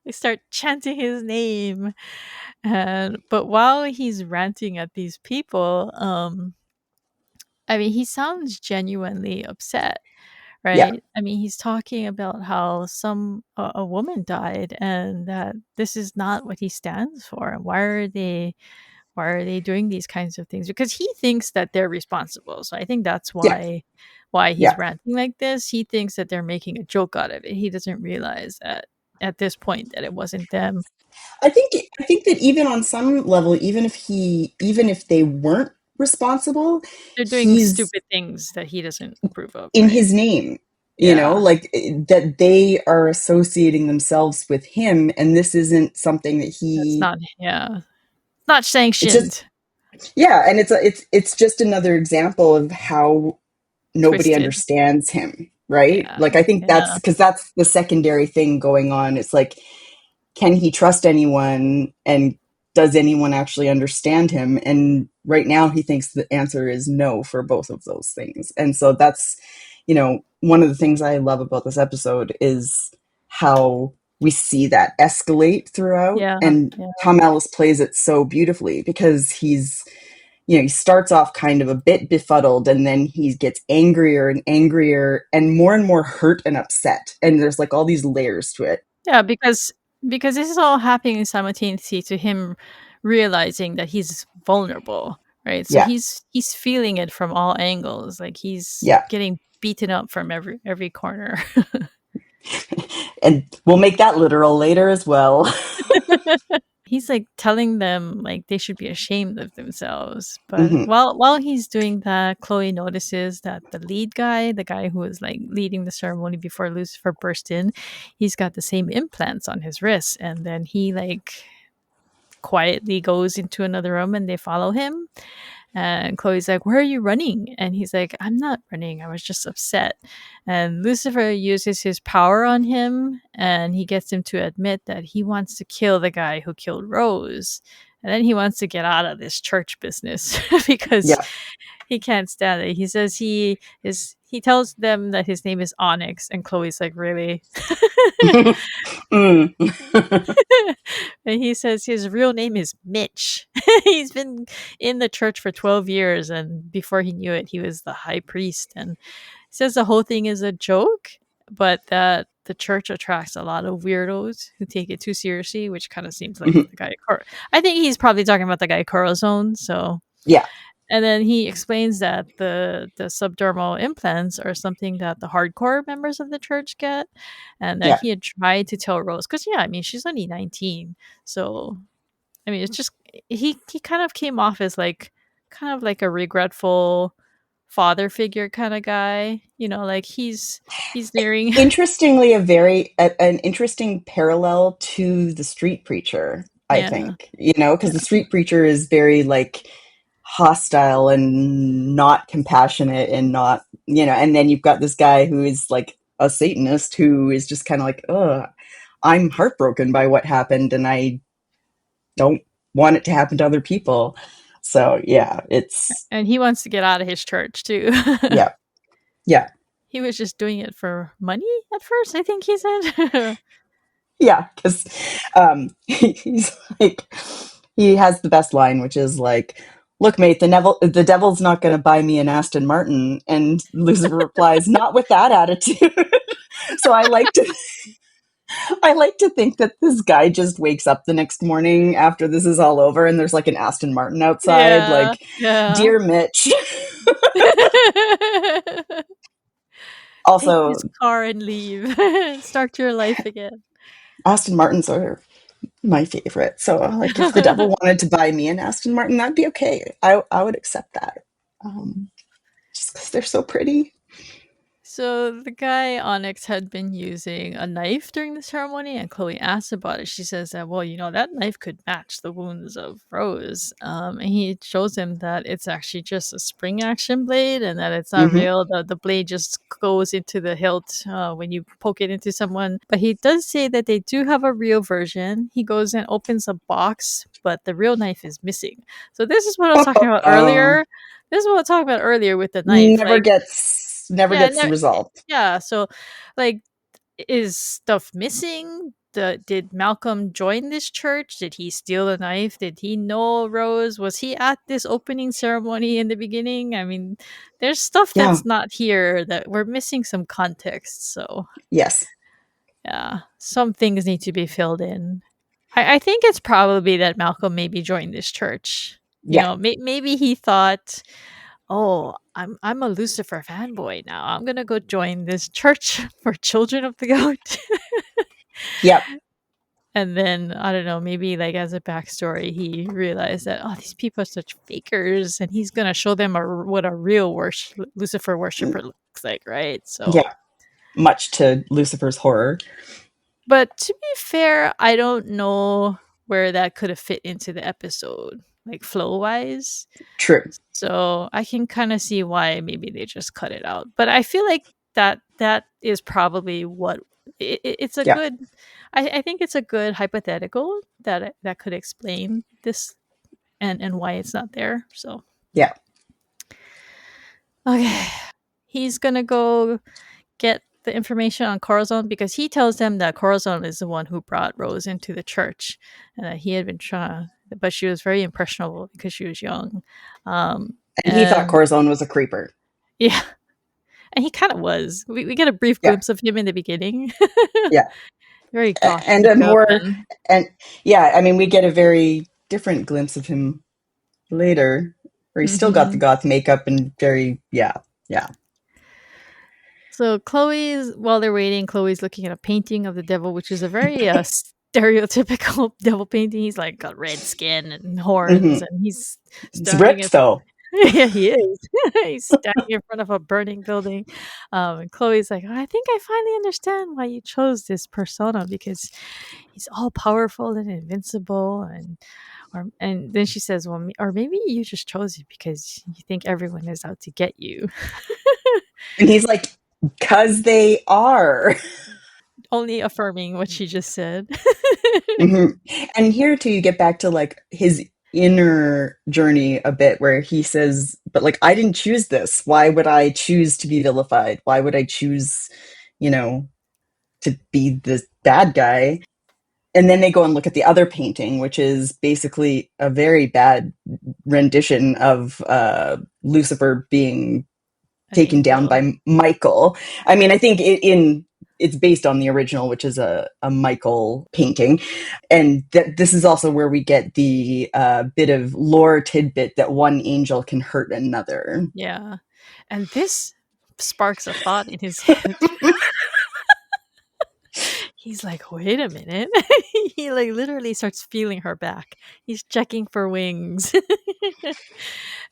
They start chanting his name. And but while he's ranting at these people, I mean, he sounds genuinely upset, Yeah, right? I mean, he's talking about how a woman died and that this is not what he stands for. And why are they doing these kinds of things? Because he thinks that they're responsible. So I think that's yeah, why he's yeah. ranting like this. He thinks that they're making a joke out of it. He doesn't realize that at this point that it wasn't them. I think that even on some level, even if they weren't responsible, They're doing he's stupid things that he doesn't approve of, in right? his name, Yeah. like that they are associating themselves with him, and this isn't something that That's he. not yeah. Not It's just sanctioned. yeah, and it's just another example of how nobody Twisted. understands him, right? Yeah. Like I think Yeah. that's the secondary thing going on. It's like, can he trust anyone, and does anyone actually understand him? And right now he thinks the answer is no for both of those things. And so that's, one of the things I love about this episode is how we see that escalate throughout, Yeah. and Yeah. Tom Ellis plays it so beautifully because he starts off kind of a bit befuddled, and then he gets angrier and angrier and more hurt and upset. And there's like all these layers to it. Yeah, because this is all happening simultaneously to him realizing that he's vulnerable, right? So Yeah. he's feeling it from all angles. Like he's Yeah. getting beaten up from every corner. And we'll make that literal later as well. He's like telling them like they should be ashamed of themselves. But Hmm. while he's doing that, Chloe notices that the lead guy, the guy who was like leading the ceremony before Lucifer burst in, he's got the same implants on his wrists. And then he like quietly goes into another room and they follow him. And Chloe's like, "Where are you running?" And he's like, "I'm not running. I was just upset." And Lucifer uses his power on him and he gets him to admit that he wants to kill the guy who killed Rose. And then he wants to get out of this church business because Yeah. he can't stand it. He says he tells them that his name is Onyx and Chloe's like, "Really?" Mm. And he says his real name is Mitch. He's been in the church for 12 years, and before he knew it, he was the high priest. And he says the whole thing is a joke, but that the church attracts a lot of weirdos who take it too seriously, which kind of seems like the guy. I think he's probably talking about the guy Corazon. So Yeah. and then he explains that the subdermal implants are something that the hardcore members of the church get, and that Yeah. he had tried to tell Rose because yeah, I mean she's only 19, so I mean it's just he kind of came off as like kind of like a regretful father figure kind of guy, like he's nearing Interestingly, an interesting parallel to the street preacher, I yeah think, because the street preacher is very like hostile and not compassionate and not, and then you've got this guy who is like a Satanist who is just kind of like, oh, I'm heartbroken by what happened and I don't want it to happen to other people. So yeah, and he wants to get out of his church too. yeah, yeah, He was just doing it for money at first, I think he said. yeah, because he's like, he has the best line, which is like, "Look, mate, the devil's not going to buy me an Aston Martin," and Lucifer replies, "Not with that attitude." So I like to think that this guy just wakes up the next morning after this is all over, and there's like an Aston Martin outside, Yeah, like, yeah. "Dear Mitch." Take Also, this car and leave. Start your life again. Aston Martins are my favorite. So, like, if the devil wanted to buy me an Aston Martin, that'd be okay. I would accept that. Just because they're so pretty. So the guy Onyx had been using a knife during the ceremony, and Chloe asked about it. She says that, well, that knife could match the wounds of Rose. And he shows him that it's actually just a spring action blade, and that it's not Hmm. real. The blade just goes into the hilt when you poke it into someone. But he does say that they do have a real version. He goes and opens a box, but the real knife is missing. So this is what I was talking about Oh, earlier. This is what I was talking about earlier with the knife. never Like, yeah, gets no, resolved. yeah. So, like, is stuff missing? Did Malcolm join this church? Did he steal the knife? Did he know Rose? Was he at this opening ceremony in the beginning? I mean, there's stuff Yeah. that's not here that we're missing some context. So, Yes. yeah, some things need to be filled in. I think it's probably that Malcolm maybe joined this church. Yeah. Maybe he thought, "Oh, I'm a Lucifer fanboy now. I'm gonna go join this church for children of the goat." Yep. And then I don't know, maybe like as a backstory, he realized that, oh, these people are such fakers, and he's gonna show them what a real Lucifer worshiper looks like, right? So, Yeah. Much to Lucifer's horror. but to be fair, I don't know where that could have fit into the episode, like flow wise. True. So I can kind of see why maybe they just cut it out. But I feel like that is probably what it's a Yeah. good. I think it's a good hypothetical that could explain this and why it's not there. So Yeah. okay, he's gonna go get the information on Corazon because he tells them that Corazon is the one who brought Rose into the church and that he had been trying, but she was very impressionable because she was young. Um, And he thought and Corazon was a creeper. yeah, and he kind of was. We get a brief Yeah. glimpse of him in the beginning. Yeah. Very goth And a makeup more, and and yeah, I mean, we get a very different glimpse of him later, where he's still got the mhm. goth makeup and very, yeah, yeah. So Chloe's while they're waiting, Chloe's looking at a painting of the devil, which is a very stereotypical devil painting. He's like got red skin and horns, Hmm. and he's He's standing in ripped front. though. Yeah, he is. He's standing in front of a burning building. And Chloe's like, I think I finally understand why you chose this persona because he's all powerful and invincible, and then she says, well, or maybe you just chose it because you think everyone is out to get you. And he's like, because they are. Only affirming what she just said. Hmm. And here too, you get back to like his inner journey a bit where he says, but like, I didn't choose this. Why would I choose to be vilified? Why would I choose, you know, to be the bad guy? And then they go and look at the other painting, which is basically a very bad rendition of Lucifer being An taken down angel. by Michael. I mean, I think it's based on the original, which is a Michael painting, and this is also where we get the bit of lore tidbit that one angel can hurt another. Yeah. And this sparks a thought in his head. He's like, wait a minute. He like literally starts feeling her back. He's checking for wings.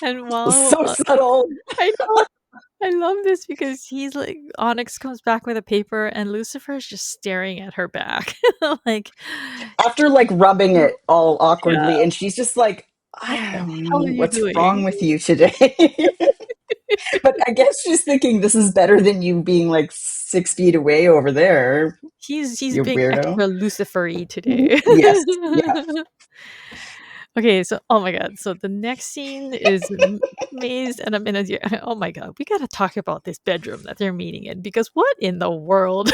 And while So subtle. I know, I love this because he's like, Onyx comes back with a paper and Lucifer is just staring at her back. Like, After like rubbing "Oh, it all yeah, awkwardly, and she's just like, what I the don't hell know are you what's doing? wrong with you today. But I guess she's thinking this is better than you being like 6 feet away over there, He's you being weirdo. extra Lucifer-y today. Yes. Yeah. Okay, so oh my god, so the next scene is Maze and Aminazir. Oh my god, we gotta talk about this bedroom that they're meeting in because what in the world?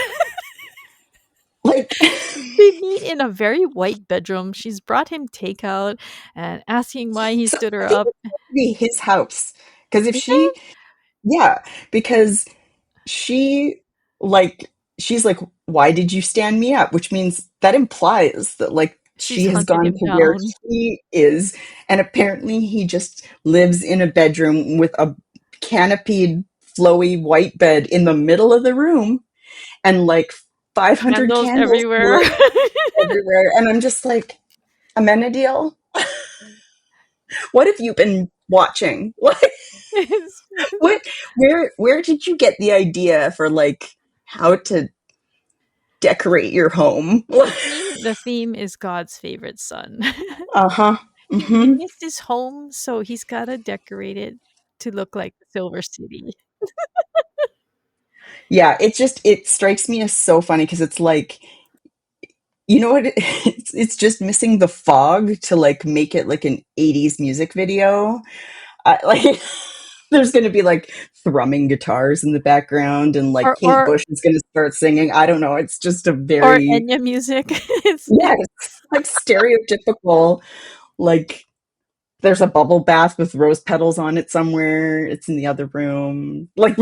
Like, They meet in a very white bedroom. She's brought him takeout and asking why he so stood her I think up. it's supposed to be his house. Because if Is it? yeah, because she, like, she's like, why did you stand me up? Which means that implies that, like, She's she has hunted gone him to where down. he is, and apparently he just lives in a bedroom with a canopied, flowy white bed in the middle of the room, and like 500 Candles candles everywhere. lit everywhere. And I'm just like, Amenadiel, what have you been watching? What? It's- What? Where did you get the idea for like how to decorate your home? the theme is God's favorite son. Uh-huh. He Mm-hmm. missed his home, so he's gotta decorate it to look like the Silver City. Yeah, it strikes me as so funny because it's like, you know what? It's just missing the fog to like make it like an 80s music video. Like there's going to be like thrumming guitars in the background and like Or Kate or Bush is going to start singing. I don't know. It's just a or very, Enya music. yes, like stereotypical, like there's a bubble bath with rose petals on it somewhere. It's in the other room. Like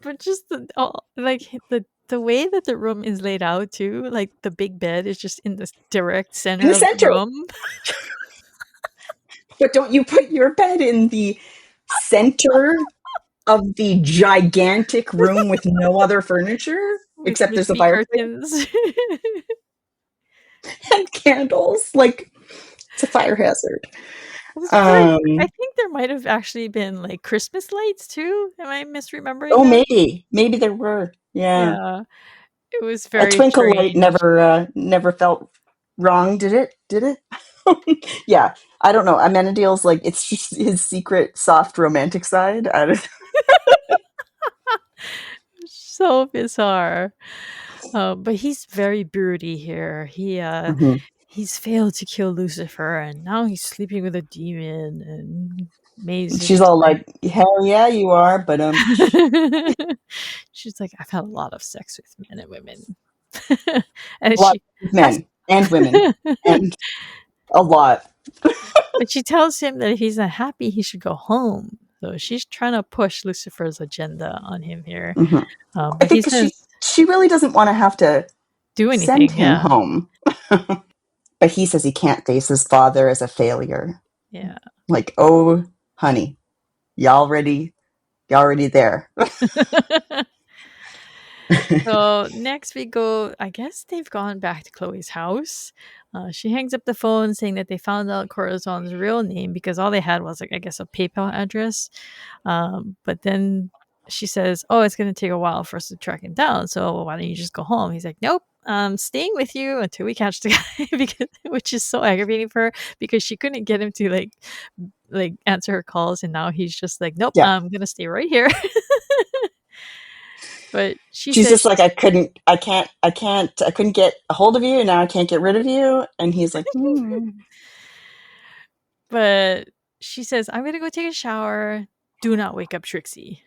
But just the way that the room is laid out too, like the big bed is just in the direct in center the of the center. room. But don't you put your bed in the center of the gigantic room with no other furniture With except there's a wispy fireplace curtains. and candles? Like it's a fire hazard. I was like, I Um, think there might have actually been like Christmas lights too. Am I misremembering oh, that? maybe there were. Yeah, Yeah, it was a very twinkle light strange. never felt wrong, did it? Did it? Yeah, I don't know. Amenadiel's like it's just his secret soft romantic side. I don't, So bizarre. But he's very broody here. Mhm. He's failed to kill Lucifer, and now he's sleeping with a demon. And Maze is She's just all like, like, "Hell yeah, you are," but she's like, I've had a lot of sex with men and women, and a lot she of has, men and women and a lot. but she tells him that if he's not happy, he should go home. So she's trying to push Lucifer's agenda on him here. Mhm. I But he think 'cause says, she really doesn't want to have to do send anything. him Yeah. home, but he says he can't face his father as a failure. Yeah. Like, oh, honey, you already there. So next we go, I guess they've gone back to Chloe's house. She hangs up the phone saying that they found out Corazon's real name because all they had was, like, I guess, a PayPal address. But then she says, "Oh, it's going to take a while for us to track him down. So why don't you just go home?" He's like, "Nope, I'm staying with you until we catch the guy," because which is so aggravating for her because she couldn't get him to like answer her calls, and now he's just like, "Nope, Yeah. I'm gonna stay right here." But she She's says just like, she's I couldn't get a hold of you, and now I can't get rid of you. And he's like, hmm. But she says, "I'm gonna go take a shower. Do not wake up Trixie."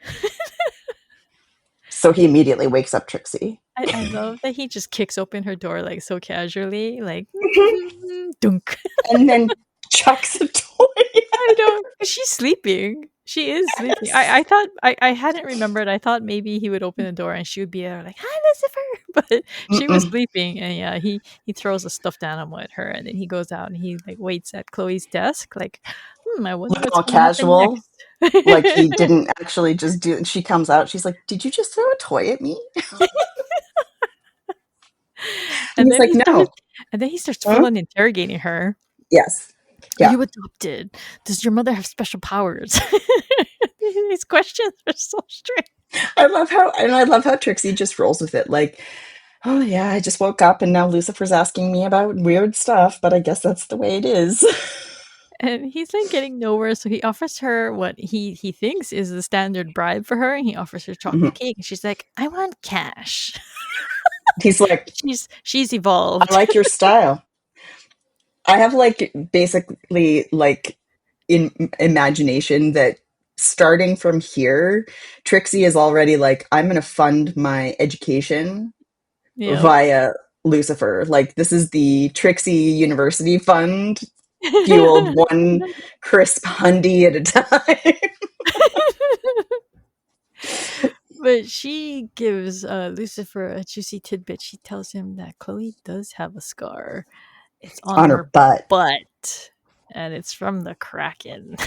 So he immediately wakes up Trixie. I love that he just kicks open her door like so casually, like Mhm. dunk. And then chucks a toy. I don't. She's sleeping. She is sleeping. Yes. I thought I hadn't remembered. I thought maybe he would open the door and she would be there like, "Hi, Lucifer," but she was Mm-mm. sleeping. And yeah, he throws a stuffed animal at her, and then he goes out and he like waits at Chloe's desk, like, I wonder Looking what's all gonna happen casual, next. like he didn't actually just do it. She comes out, she's like, "Did you just throw a toy at me?" And And he's then like, "No." he starts full Huh? on interrogating her. Yes. Are Yeah. you adopted? Does your mother have special powers? These questions are so strange. I love how Trixie just rolls with it. Like, oh yeah, I just woke up and now Lucifer's asking me about weird stuff, but I guess that's the way it is. And he's like getting nowhere, so he offers her what he thinks is the standard bribe for her, and he offers her chocolate Mhm. cake, and she's like, "I want cash." He's like, She's "I evolved. like your style." I have like basically like in imagination that starting from here, Trixie is already like, I'm going to fund my education Yep. via Lucifer. Like, this is the Trixie University Fund, fueled one crisp hundy at a time. But she gives Lucifer a juicy tidbit. She tells him that Chloe does have a scar. It's on On her her butt. butt, and it's from the Kraken.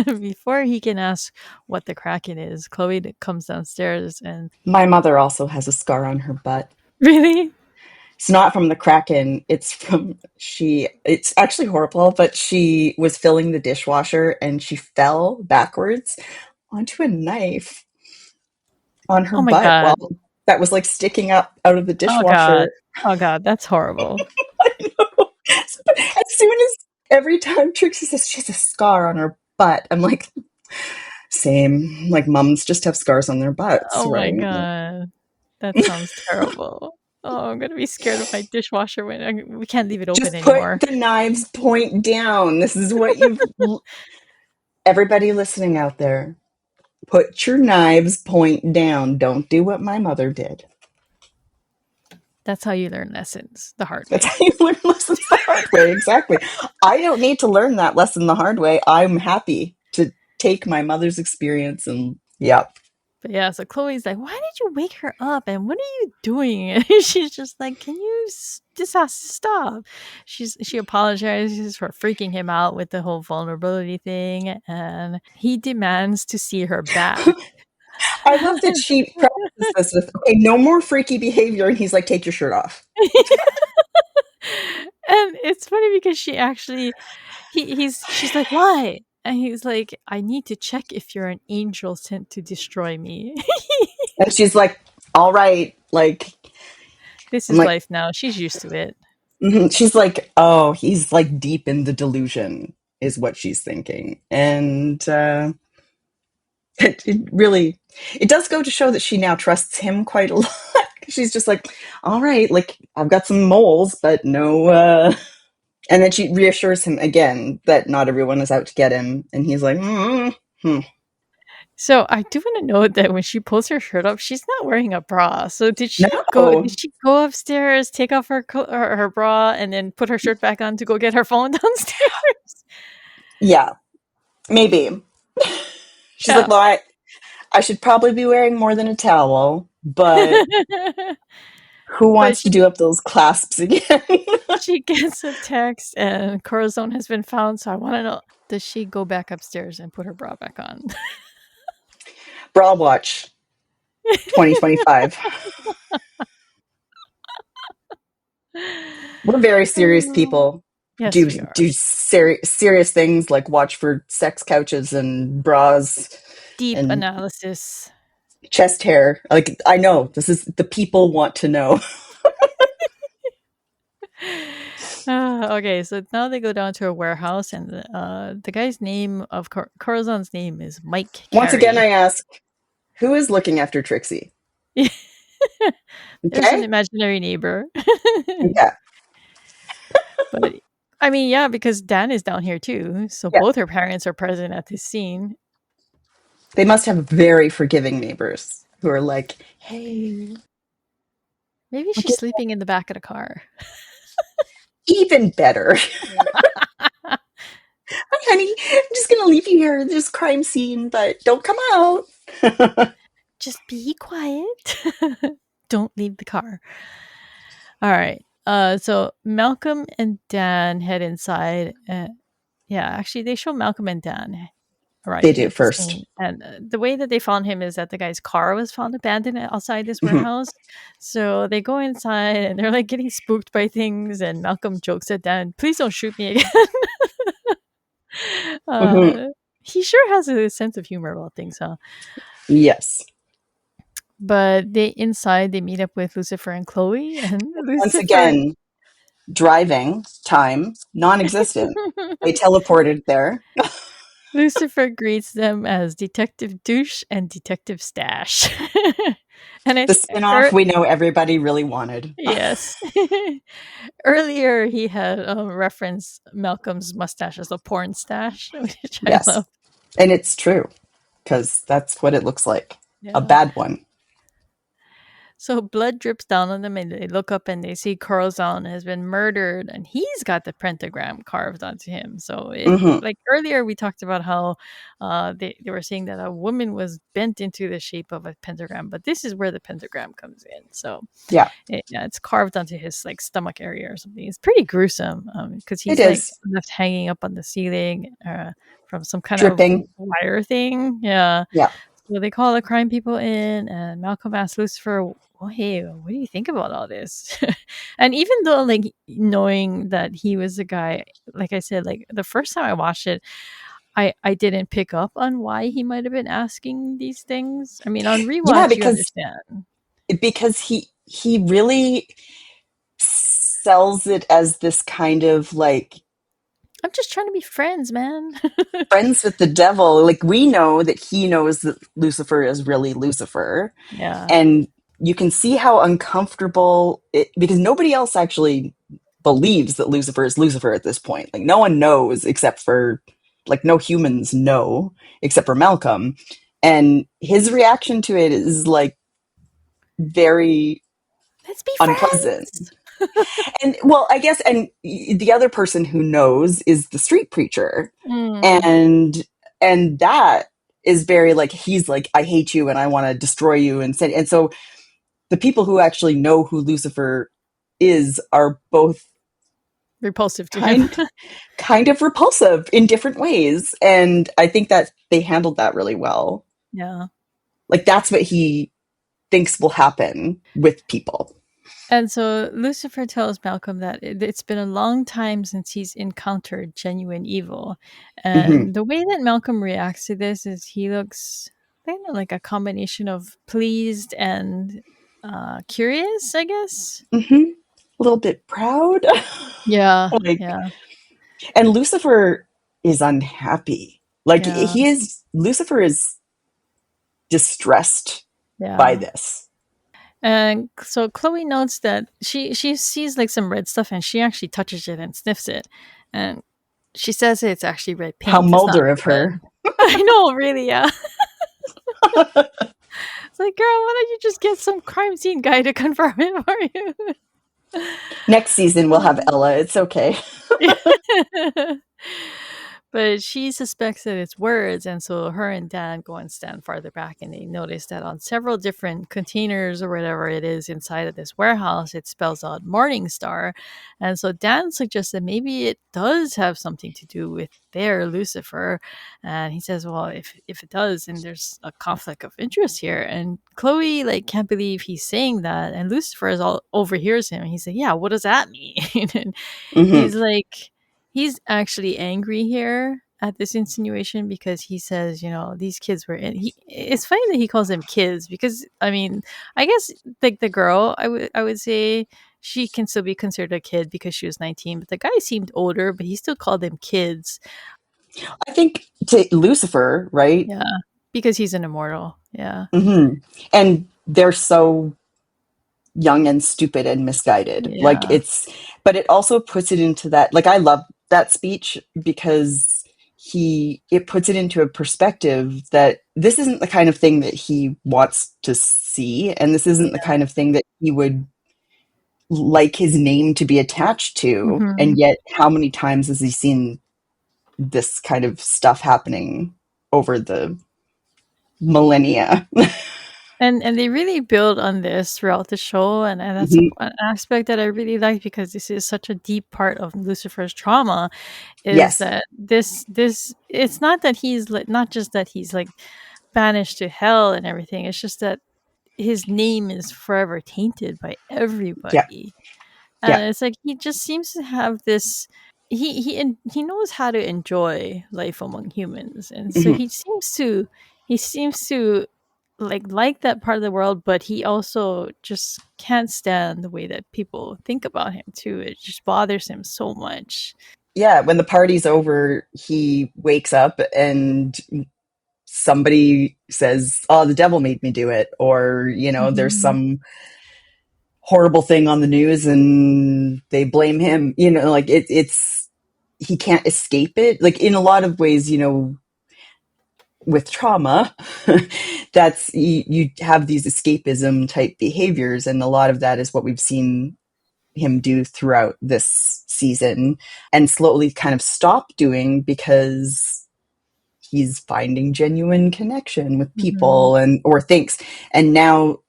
Before he can ask what the Kraken is, Chloe comes downstairs and My mother also has a scar on her butt. really, It's not from the Kraken. It's actually horrible, but she was filling the dishwasher and she fell backwards onto a knife on her Oh my butt god. while that was like sticking up out of the Oh god. dishwasher. Oh god, that's horrible. I know. But as soon as every time Trixie says she has a scar on her butt, I'm like, same. Like moms just have scars on their butts, Oh my right? god. That sounds terrible. Oh, I'm gonna be scared of my dishwasher when we can't leave it open Just put anymore. the knives point down. This is what you've. Everybody listening out there, put your knives point down. Don't do what my mother did. That's how you learn lessons the hard That's way. how you learn lessons the hard way. Exactly. I don't need to learn that lesson the hard way. I'm happy to take my mother's experience and, yeah. But yeah, so Chloe's like, "Why did you wake her up? And what are you doing?" And she's just like, "Can you just has to stop?" She apologizes for freaking him out with the whole vulnerability thing, and he demands to see her back. I love that she prefaces this with, okay, no more freaky behavior. And he's like, take your shirt off. And it's funny because she's like, "Why?" And he's like, "I need to check if you're an angel sent to destroy me." And she's like, all right. Like, This I'm is like, life now. She's used to it. she's like, oh, he's like deep in the delusion, is what she's thinking. And it really, it does go to show that she now trusts him quite a lot. She's just like, all right, like I've got some moles, but no. And then she reassures him again that not everyone is out to get him, and he's like, hmm. So I do want to note that when she pulls her shirt up, she's not wearing a bra. So did she go? Did No, she go upstairs, take off her bra, and then put her shirt back on to go get her phone downstairs? yeah, maybe. She's like, Yeah. well, I should probably be wearing more than a towel, but who But wants to do up those clasps again? she gets a text, and Corazon has been found. So I want to know: does she go back upstairs and put her bra back on? Bra Watch 2025. We're very serious Oh, people. yes, Do we are. do serious things like watch for sex couches and bras Deep and analysis. chest hair. Like I know this is the people want to know. Okay, so now they go down to a warehouse, and the guy's name of Corazon's name is Mike Once again, Carey. I ask, who is looking after Trixie? There's an Okay, imaginary neighbor. yeah, But I mean, yeah, because Dan is down here too. So yeah. both her parents are present at this scene. They must have very forgiving neighbors who are like, "Hey, Maybe look she's at sleeping in the back of the car. even better, hi, honey. I'm just gonna leave you here in this crime scene, but don't come out." Just be quiet. Don't leave the car. All right. So Malcolm and Dan head inside. Yeah, actually, they show Malcolm and Dan They arriving do at the first. scene. And the way that they found him is that the guy's car was found abandoned outside this Hmm. warehouse. So they go inside and they're like getting spooked by things. And Malcolm jokes at Dan, "Please don't shoot me again." Hmm. uh, he sure has a sense of humor about things, huh? Yes. But they meet up with Lucifer and Chloe, and Once Lucifer again, driving time non-existent. They teleported there. Lucifer greets them as Detective Douche and Detective Stash. And The I spinoff we know everybody really wanted. yes. Earlier, he had referenced Malcolm's mustache as a porn stash, which I Yes. love. And it's true, because that's what it looks like. A Yeah. bad one. So blood drips down on them, and they look up and they see Corazon has been murdered, and he's got the pentagram carved onto him. So, Hmm. like earlier, we talked about how they were saying that a woman was bent into the shape of a pentagram, but this is where the pentagram comes in. So, Yeah, yeah, it's carved onto his like stomach area or something. It's pretty gruesome because it he's like is. left hanging up on the ceiling from some kind of Dripping. wire thing. Yeah. Yeah. So they call the crime people in, and Malcolm asks Lucifer, "Well, hey, what do you think about all this?" And even though, like, knowing that he was the guy, like I said, like the first time I watched it, I didn't pick up on why he might have been asking these things. I mean, on Yeah, rewatch, you understand. because he really sells it as this kind of like I'm just trying to be friends, man. friends with the devil. Like we know that he knows that Lucifer is really Lucifer, Yeah. and you can see how uncomfortable it, because nobody else actually believes that Lucifer is Lucifer at this point. Like no one knows except for like no humans know except for Malcolm, and his reaction to it is like very Let's be unpleasant. friends. And well, I guess, and the other person who knows is the street preacher, Mm, and that is very like he's like I hate you and I want to destroy you and so the people who actually know who Lucifer is are both repulsive to him. kind kind of repulsive in different ways, and I think that they handled that really well. Yeah. Like that's what he thinks will happen with people. And so Lucifer tells Malcolm that it's been a long time since he's encountered genuine evil. Hmm. And the way that Malcolm reacts to this is he looks kind of like a combination of pleased and curious, I guess. Hmm. A little bit proud. Yeah. Like, Yeah. and Lucifer is unhappy. Like Yeah. Lucifer is distressed by Yeah. this. And so Chloe notes that she sees like some red stuff and she actually touches it and sniffs it. And she says it's actually red How paint. It's not Mulder of red. her. I know, really, yeah. It's like, girl, why don't you just get some crime scene guy to confirm it for Next season we'll have you? Ella. It's okay. But she suspects that it's words, and so her and Dan go and stand farther back, and they notice that on several different containers or whatever it is inside of this warehouse, it spells out Morning Star. And so Dan suggests that maybe it does have something to do with their Lucifer. And he says, well, if it does, then there's a conflict of interest here. And Chloe like can't believe he's saying that, and Lucifer is all overhears him, and he's like, yeah, what does that mean? And Hmm. he's like, he's actually angry here at this insinuation because he says, you know, these kids were in. It's funny that he calls them kids because I mean, I guess like the girl, I would say she can still be considered a kid because she was 19, but the guy seemed older, but he still called them kids. I think to Lucifer, right? Yeah, because he's an immortal. Yeah, Hmm. And they're so young and stupid and misguided. Like yeah, it's, but it also puts it into that. Like I love that speech because it puts it into a perspective that this isn't the kind of thing that he wants to see, and this isn't the yeah. kind of thing that he would like his name to be attached to. Hmm. And yet, how many times has he seen this kind of stuff happening over the millennia? And they really build on this throughout the show, and that's Hmm. an aspect that I really like because this is such a deep part of Lucifer's trauma. Is Yes. that this? It's not that he's like not just that he's like banished to hell and everything. It's just that his name is forever tainted by Yeah. everybody, Yeah. and it's like he just seems to have this. He knows how to enjoy life among humans, and so Hmm. he seems to like that part of the world, but he also just can't stand the way that people think about him too. It just bothers him so much. Yeah. When the party's over, he wakes up and somebody says, "Oh, the devil made me do it," or there's Mhm. some horrible thing on the news and they blame him. Like it's he can't escape it. Like in a lot of ways, with trauma, that's you have these escapism type behaviors, and a lot of that is what we've seen him do throughout this season, and slowly kind of stop doing because he's finding genuine connection with Mhm. people and or thinks. And now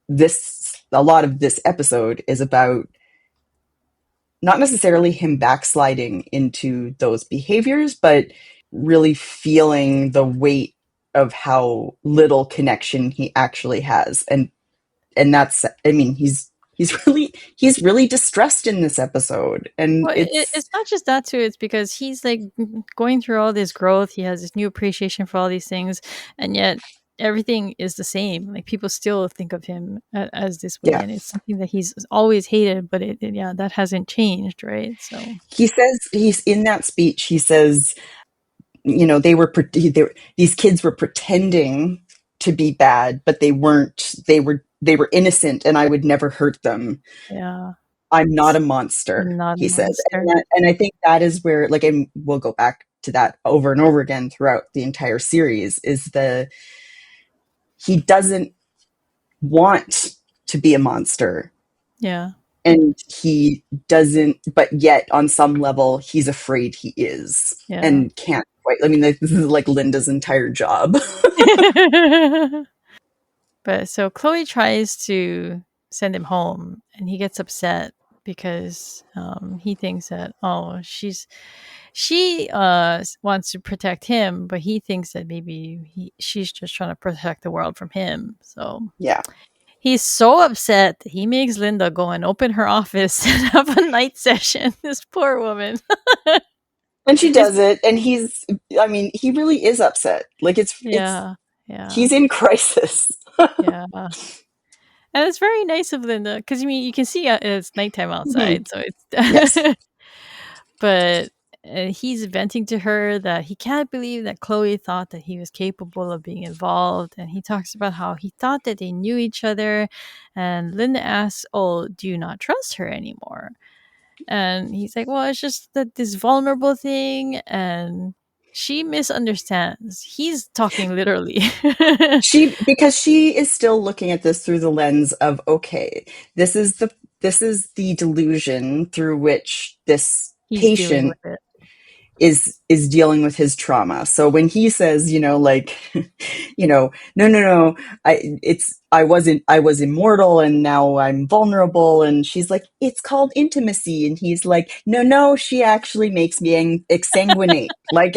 this a lot of this episode is about not necessarily him backsliding into those behaviors, but really feeling the weight of how little connection he actually has. And that's, I mean, he's he's really distressed in this episode, and Well, it's it's not just that too. It's because he's like going through all this growth. He has this new appreciation for all these things, and yet everything is the same. Like people still think of him as this way, yeah. and it's something that he's always hated. But yeah, that hasn't changed, right? So He says he's in that speech. He says, these kids were pretending to be bad, but they weren't. They were innocent, and I would never hurt them. yeah, I'm not a monster, I'm not a he says. monster. And I think that is where, like, and we'll go back to that over and over again throughout the entire series, is he doesn't want to be a monster. Yeah, And he doesn't, but yet on some level, he's afraid he is yeah. and can't quite. I mean, this is like Linda's entire job. But so Chloe tries to send him home, and he gets upset because he thinks that she wants to protect him, but he thinks that maybe she's just trying to protect the world from him. So Yeah. he's so upset that he makes Linda go and open her office and have a night session. This poor woman. And she It's does it. And I mean, he really is upset. Like, yeah, yeah, he's in crisis. yeah. And it's very nice of Linda because I mean you can see it's nighttime Mhm. outside, so Yes. it's. But he's venting to her that he can't believe that Chloe thought that he was capable of being involved, and he talks about how he thought that they knew each other. And Linda asks, "Oh, do you not trust her anymore?" And he's like, "Well, it's just that this vulnerable thing," and she misunderstands. He's talking literally. Because she is still looking at this through the lens of, okay, this is the delusion through which this He's dealing patient with it. is dealing with his trauma. So when he says, like, no, no, no, I was immortal and now I'm vulnerable, and she's like, it's called intimacy, and he's like, no, no, she actually makes me exsanguinate. Like,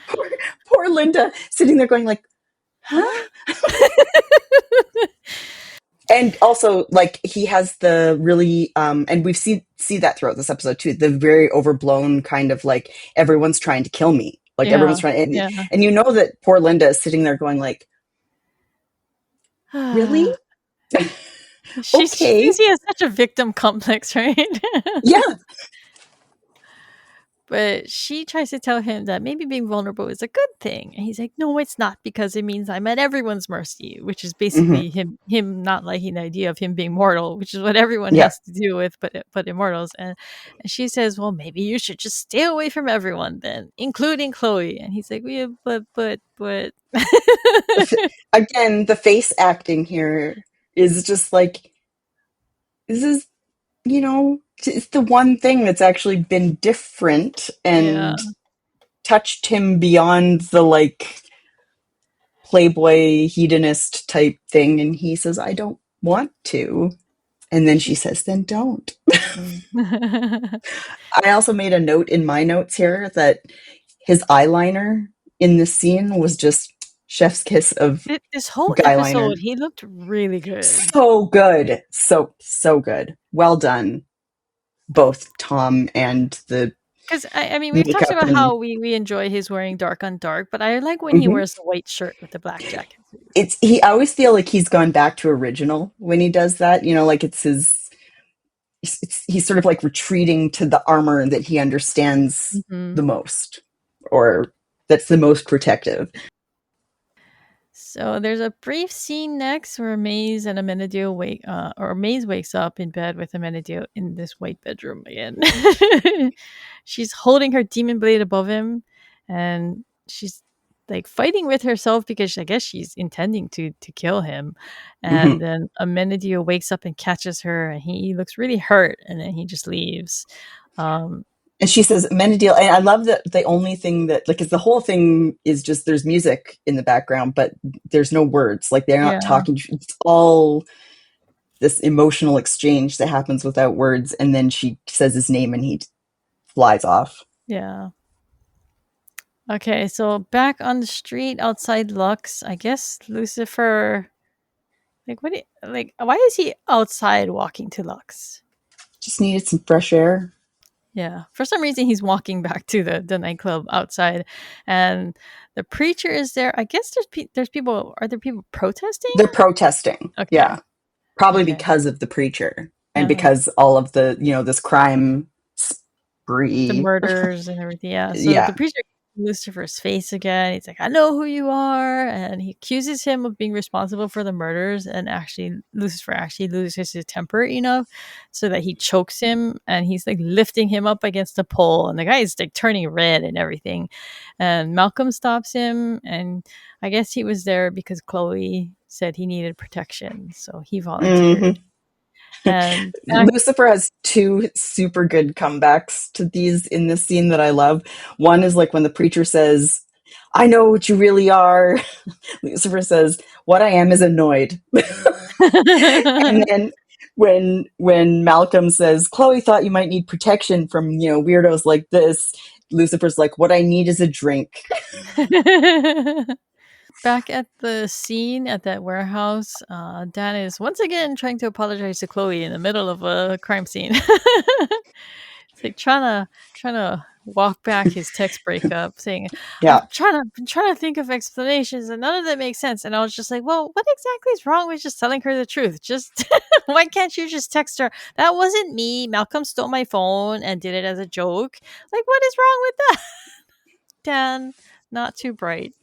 poor, poor Linda sitting there going like, huh? And also, like, he has the really and we've see that throughout this episode too, the very overblown kind of like, everyone's trying to kill me, like Yeah, everyone's trying, yeah. and that poor Linda is sitting there going like, really? She thinks Okay. he has such a victim complex, right? Yeah. But she tries to tell him that maybe being vulnerable is a good thing. And he's like, no, it's not, because it means I'm at everyone's mercy, which is Hmm. basically him not liking the idea of him being mortal, which is what everyone Yeah. has to deal with, but immortals. And she says, well, maybe you should just stay away from everyone then, including Chloe. And he's like, yeah, but Again, the face acting here is just like, this is, it's the one thing that's actually been different yeah, and touched him beyond the, like, playboy hedonist type thing, and he says, I don't want to. And then she she's says, then don't. mm. I also made a note in my notes here that his eyeliner in this scene was just chef's kiss of This whole guy liner. episode, he looked really good. So good. So good. Well done, both Tom and the Because I mean, we've talked makeup. about And how we enjoy his wearing dark on dark, but I like when he mhm. wears the white shirt with the black jacket too. I always feel like he's gone back to original when he does that, like he's sort of like retreating to the armor that he understands Mhm. the most, or that's the most protective. So there's a brief scene next where Maze and Amenadiel or Maze wakes up in bed with Amenadiel in this white bedroom again. She's holding her demon blade above him, and she's like fighting with herself because I guess she's intending to kill him. And Hmm. then Amenadiel wakes up and catches her, and he looks really hurt, and then he just leaves. Um, And she says, Menadil, and I love that the only thing that, like, 'cause the whole thing is just, there's music in the background, but there's no words. Like, they're not yeah, talking. It's all this emotional exchange that happens without words. And then she says his name and he flies off. yeah. Okay, so back on the street outside Lux, I guess Lucifer Like, why is he outside walking to Lux? Just needed some fresh air. Yeah. For some reason, he's walking back to the nightclub outside, and the preacher is there. I guess there's people. Are there people protesting? They're protesting. Okay. Yeah. Probably Okay. because of the preacher and Yeah. because all of the, this crime The spree. murders and everything. Yeah. So Yeah. the preacher Lucifer's face again. He's like, I know who you are. And he accuses him of being responsible for the murders. And actually, Lucifer actually loses his temper enough so that he chokes him and he's like lifting him up against the pole. And the guy is like turning red and everything. And Malcolm stops him. And I guess he was there because Chloe said he needed protection. So he Hmm. volunteered. And Lucifer has two super good comebacks to these in this scene that I love. One is like when the preacher says, I know what you really are. Lucifer says, what I am is annoyed. And then when Malcolm says, Chloe thought you might need protection from, weirdos like this, Lucifer's like, what I need is a drink. back at the scene at that warehouse, Dan is once again trying to apologize to Chloe in the middle of a crime scene. It's like trying to walk back his text breakup, saying, Yeah. been trying to think of explanations and none of that makes sense." And I was just like, "Well, what exactly is wrong with just telling her the truth? Just why can't you just text her? That wasn't me. Malcolm stole my phone and did it as a joke. Like, what is wrong with that?" Dan, not too bright.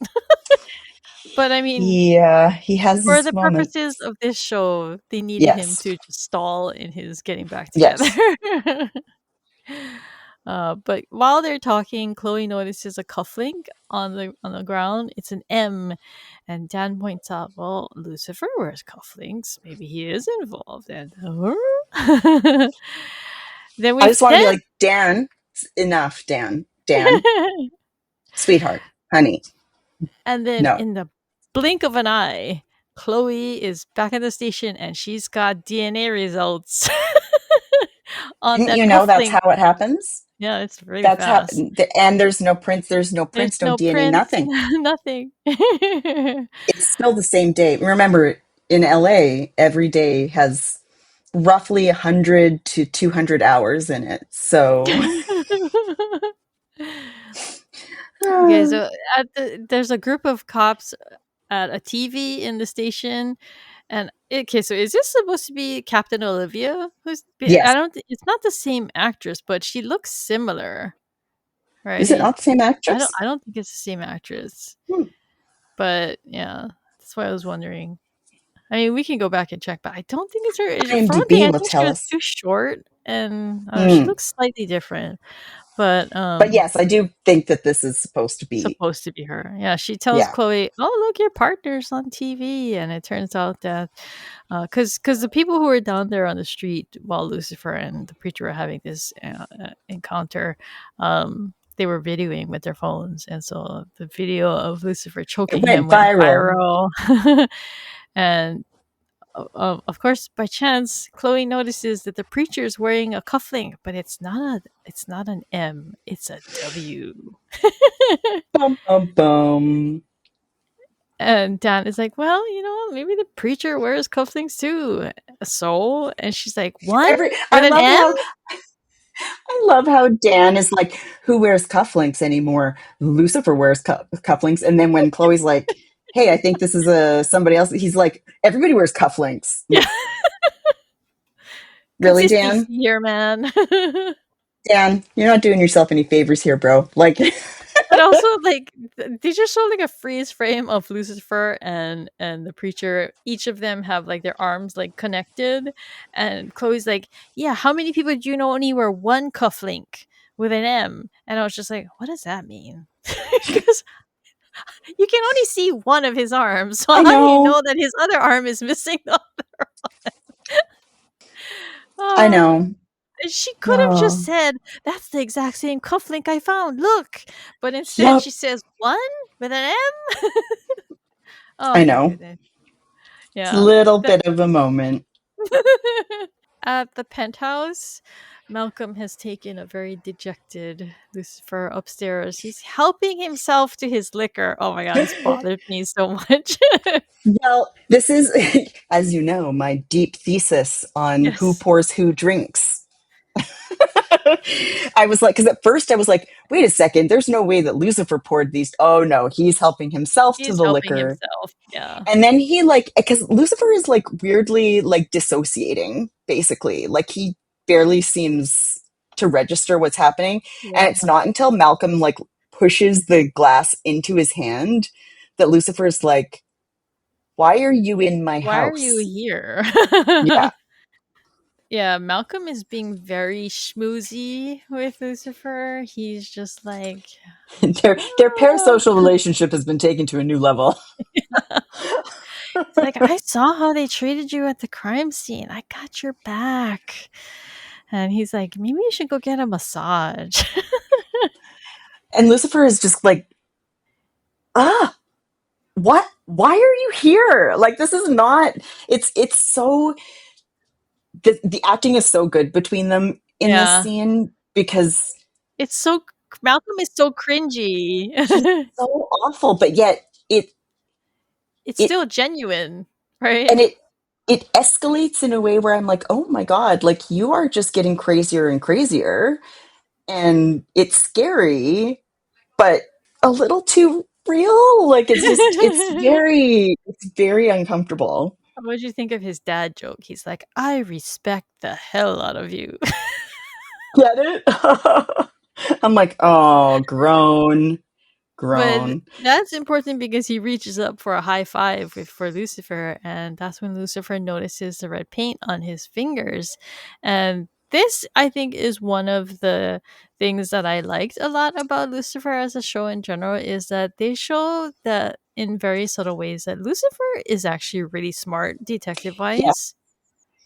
But I mean, Yeah, he has for his the purposes moments. of this show, they needed him Yes. to just stall in his getting back together. Yes. But while they're talking, Chloe notices a cufflink on the ground. It's an M, and Dan points out, "Well, Lucifer wears cufflinks. Maybe he is involved." And then I we just want to be then like, Dan, enough, Dan. Dan, sweetheart, honey, and then no. in the blink of an eye, Chloe is back at the station, and she's got DNA results on Didn't that you know that's cufflink. how it happens? Yeah, it's really That's how, fast. and there's no There's prints, no no DNA, prints, nothing. nothing. It's still the same day. Remember, in LA, every day has roughly 100 to 200 hours in it. So, Okay, uh, so there's a group of cops at a TV in the station, and okay, so is this supposed to be Captain Olivia? I yes. don't. It's not the same actress, but she looks similar, Is it right? not the same actress? I don't think it's the same actress, Hmm. but yeah, that's why I was wondering. I mean, we can go back and check, but I don't think it's her. For one thing, IMDb I will think she tell was us. too short, and I don't know, she Hmm. looks slightly different. But But yes, I do think that this is supposed to be, supposed to be her. Yeah, she tells yeah. Chloe, "Oh, look, your partner's on TV," and it turns out that because the people who were down there on the street while Lucifer and the preacher were having this encounter, they were videoing with their phones, and so the video of Lucifer It choking him went went viral. viral, and of course, by chance, Chloe notices that the preacher is wearing a cufflink, but it's not an M, it's a W. Bum, bum, bum. And Dan is like, "Well, maybe the preacher wears cufflinks too." So, and she's like, "One with I an love M?" how Dan is like, who wears cufflinks anymore? Lucifer wears cufflinks, and then when Chloe's like, hey, I think this is somebody else, he's like, everybody wears cufflinks. I'm Yeah, like, really, consistency Dan? here, man. Dan, you're not doing yourself any favors here, bro. Like, But also, like, they just show like a freeze frame of Lucifer and the preacher. Each of them have like their arms like connected, and Chloe's like, "Yeah, how many people do you know only wear one cufflink with an M?" And I was just like, "What does that mean?" Because you can only see one of his arms, so I how do you know, know that his other arm is missing? I Oh, know. she could have just Oh, said, "That's the exact same cufflink I found. Look." But instead yep, she says, "One with an M?" Oh I my know. goodness. It's a Yeah. little That bit of a moment. at the penthouse, Malcolm has taken a very dejected Lucifer upstairs. He's helping himself to his liquor. Oh my god, this bothered me so much. Well, this is, as you know, my deep thesis on who Yes, pours who drinks. I was like, because at first I was like, wait a second, there's no way that Lucifer poured these. Oh no, he's helping himself to he's the helping liquor. himself. Yeah, And then he like, because Lucifer is like weirdly like dissociating, basically. Like he barely seems to register what's happening. And yeah. it's not until Malcolm like pushes the glass into his hand that Lucifer's like, why are you in my Why are you house? here? Yeah. Yeah, Malcolm is being very schmoozy with Lucifer. He's just like, Their "Ah." parasocial relationship has been taken to a new level. It's like, I saw how they treated you at the crime scene. I got your back. And he's like, maybe you should go get a massage. And Lucifer is just like, ah, what? Why are you here? Like this is not. It's so the acting is so good between them in this Yeah. scene because It's so Malcolm is so cringy. he's so awful, but yet it It's it still genuine, right? and it escalates in a way where I'm like, oh my god, like you are just getting crazier and crazier, and it's scary, but a little too real. Like it's very uncomfortable. What would you think of his dad joke? He's like, I respect the hell out of you. Get it? I'm like, oh, grown, But grown. that's important because he reaches up for a high five for Lucifer, and that's when Lucifer notices the red paint on his fingers. And this, I think, is one of the things that I liked a lot about Lucifer as a show in general, is that they show that in very subtle ways that Lucifer is actually really smart detective Yeah. wise,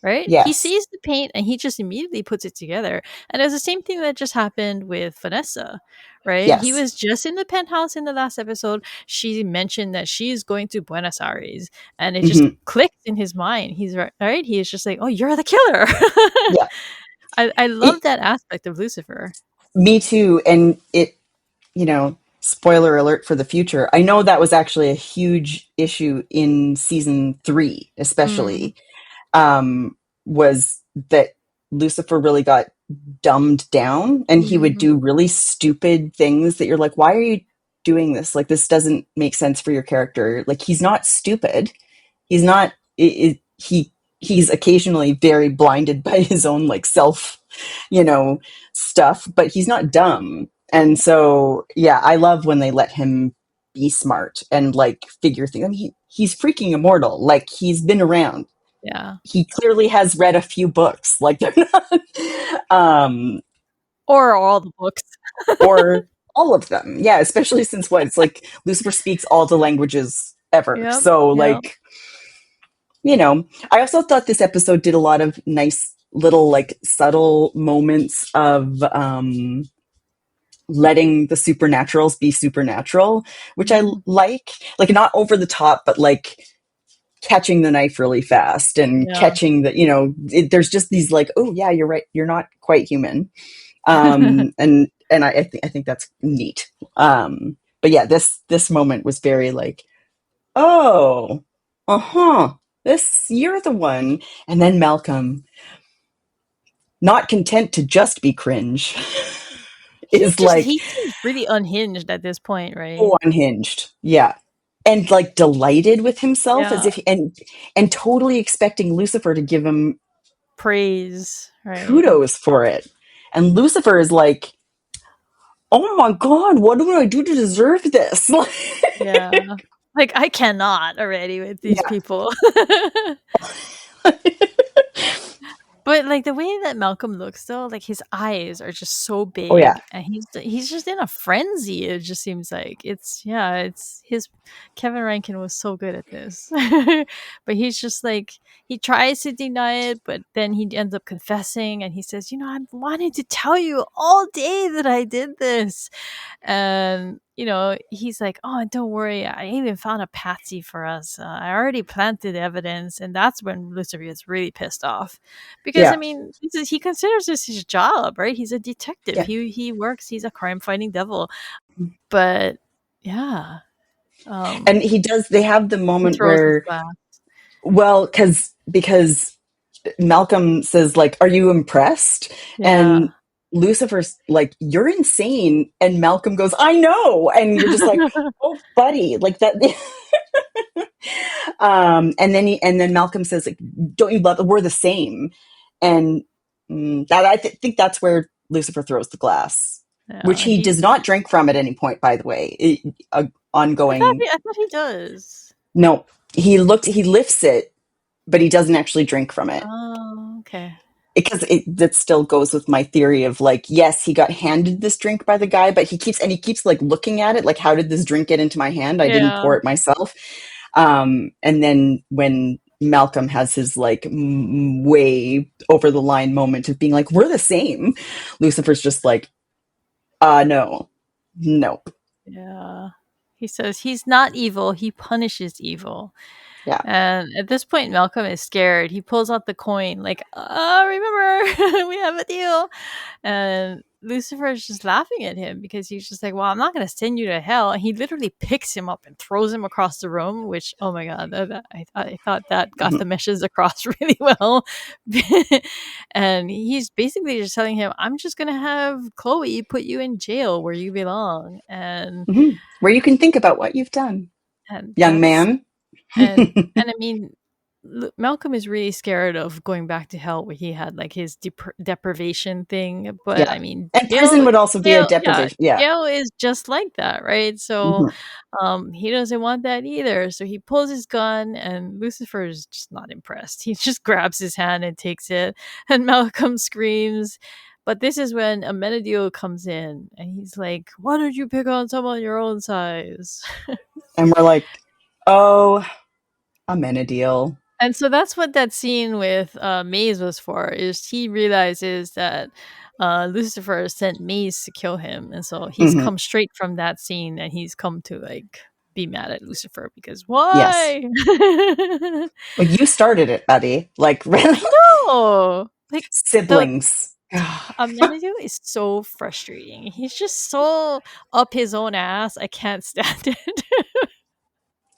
right? He Yes. sees the paint and he just immediately puts it together. And it's the same thing that just happened with Vanessa, right? He Yes. was just in the penthouse in the last episode. She mentioned that she's going to Buenos Aires and it just Hmm. clicked in his mind. He's right. He is just like, oh, you're the killer. Yeah. I It. love that aspect of Lucifer. Me too. And it. Spoiler alert for the future. I know that was actually a huge issue in season 3, Mm, especially. Was that Lucifer really got dumbed down and he would mhm. do really stupid things that you're like, why are you doing this? Like, this doesn't make sense for your character. Like, he's not stupid. He's not, he's occasionally very blinded by his own like self, you know, stuff, but he's not dumb. And so, yeah, I love when they let him be smart and like figure things. I mean, he's freaking immortal. Like, he's been around. Yeah. He clearly has read a few books. Like they're not, Or all the books. or all of them. Yeah, especially since what it's like Lucifer speaks all the languages ever. Yep. So Yep. like, I also thought this episode did a lot of nice little like subtle moments of letting the supernaturals be supernatural, which I Mhm. like not over the top, but like catching the knife really fast and Yeah. catching the there's just these like, oh yeah, you're right, you're not quite human. And I think that's neat. But yeah, this moment was very like, oh, uh-huh, this, you're the one. And then Malcolm, not content to just be cringe, is like He seems really unhinged at this point, right? so unhinged. Yeah. And like delighted with himself as Yeah. if and totally expecting Lucifer to give him Praise, right? kudos for it. And Lucifer is like, oh my god, what do I do to deserve this? Yeah. Like, I cannot already with these Yeah. people. But, like, the way that Malcolm looks though, like, his eyes are just so Oh yeah. big, and he's just in a frenzy, it just seems like. It's his Kevin Rankin was so good at this. But he's just like he tries to deny it, but then he ends up confessing, and he says, "You know, I've wanted to tell you all day that I did this." And he's like, "Oh, don't worry, I even found a patsy for us. I already planted evidence," and that's when Lucifer gets really pissed off, because I Yeah. mean, he considers this his job, right? He's a detective. Yeah. He works. He's a crime fighting devil. But yeah, And um, he does, they have the he moment throws his where, glass. well, because Malcolm says, like, are you impressed? And Yeah, Lucifer's like, you're insane. And Malcolm goes, I know. And you're just like, oh, buddy, like that. And then Malcolm says, like, don't you love, we're the same. And think that's where Lucifer throws the glass, which yeah. he does not drink from at any point, by the way. Ongoing. I thought he does. No, he lifts it, but he doesn't actually drink from it. Oh, okay. Because that still goes with my theory of, like, yes, he got handed this drink by the guy, but he keeps like looking at it, like, how did this drink get into my hand? I didn't Yeah, pour it myself. And then when Malcolm has his like way over the line moment of being like, we're the same, Lucifer's just like, no, nope. yeah. He says he's not evil. He punishes evil. Yeah. And at this point, Malcolm is scared. He pulls out the coin, like, remember, we have a deal. And Lucifer is just laughing at him because he's just like, well, I'm not going to send you to hell. And he literally picks him up and throws him across the room, which, oh my God, I thought that got Mhm. the message across really well. And he's basically just telling him, I'm just going to have Chloe put you in jail where you belong. Mhm. Where you can think about what you've done, And young man. I mean, Malcolm is really scared of going back to hell where he had like his deprivation thing. But Yeah. I mean, And prison would also be a yeah, deprivation. Yeah. jail is just like that, right? So, Hmm. he doesn't want that either. So he pulls his gun, and Lucifer is just not impressed. He just grabs his hand and takes it, and Malcolm screams. But this is when Amenadiel comes in, and he's like, "Why don't you pick on someone your own size?" And we're like, oh, Amenadiel. And so that's what that scene with Maze was for. Is he realizes that Lucifer sent Maze to kill him, and so he's Hmm. come straight from that scene, and he's come to like be mad at Lucifer because Yes. why? Well, you started it, buddy. Like, really? I know, like the Siblings. Amenadu is so frustrating. He's just so up his own ass. I can't stand it.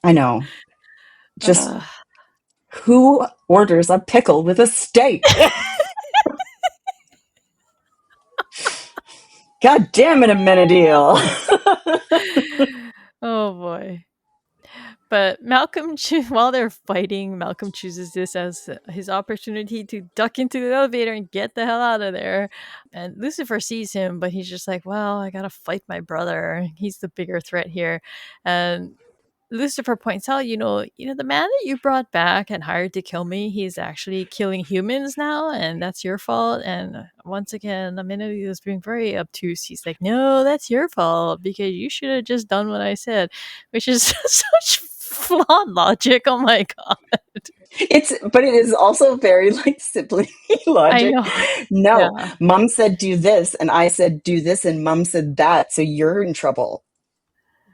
I know. Just Ugh. who orders a pickle with a steak? God damn it, Amenadiel. Oh boy. But Malcolm, while they're fighting, Malcolm chooses this as his opportunity to duck into the elevator and get the hell out of there. And Lucifer sees him, but he's just like, "Well, I gotta fight my brother. He's the bigger threat here." And Lucifer points out, the man that you brought back and hired to kill me, he's actually killing humans now, and that's your fault. And once again, the minute he was being very obtuse, he's like, "No, that's your fault because you should have just done what I said," which is such flawed logic. Oh my god! But it is also very like sibling I logic. know. No, Yeah, mom said do this, and I said do this, and mom said that, so you're in trouble.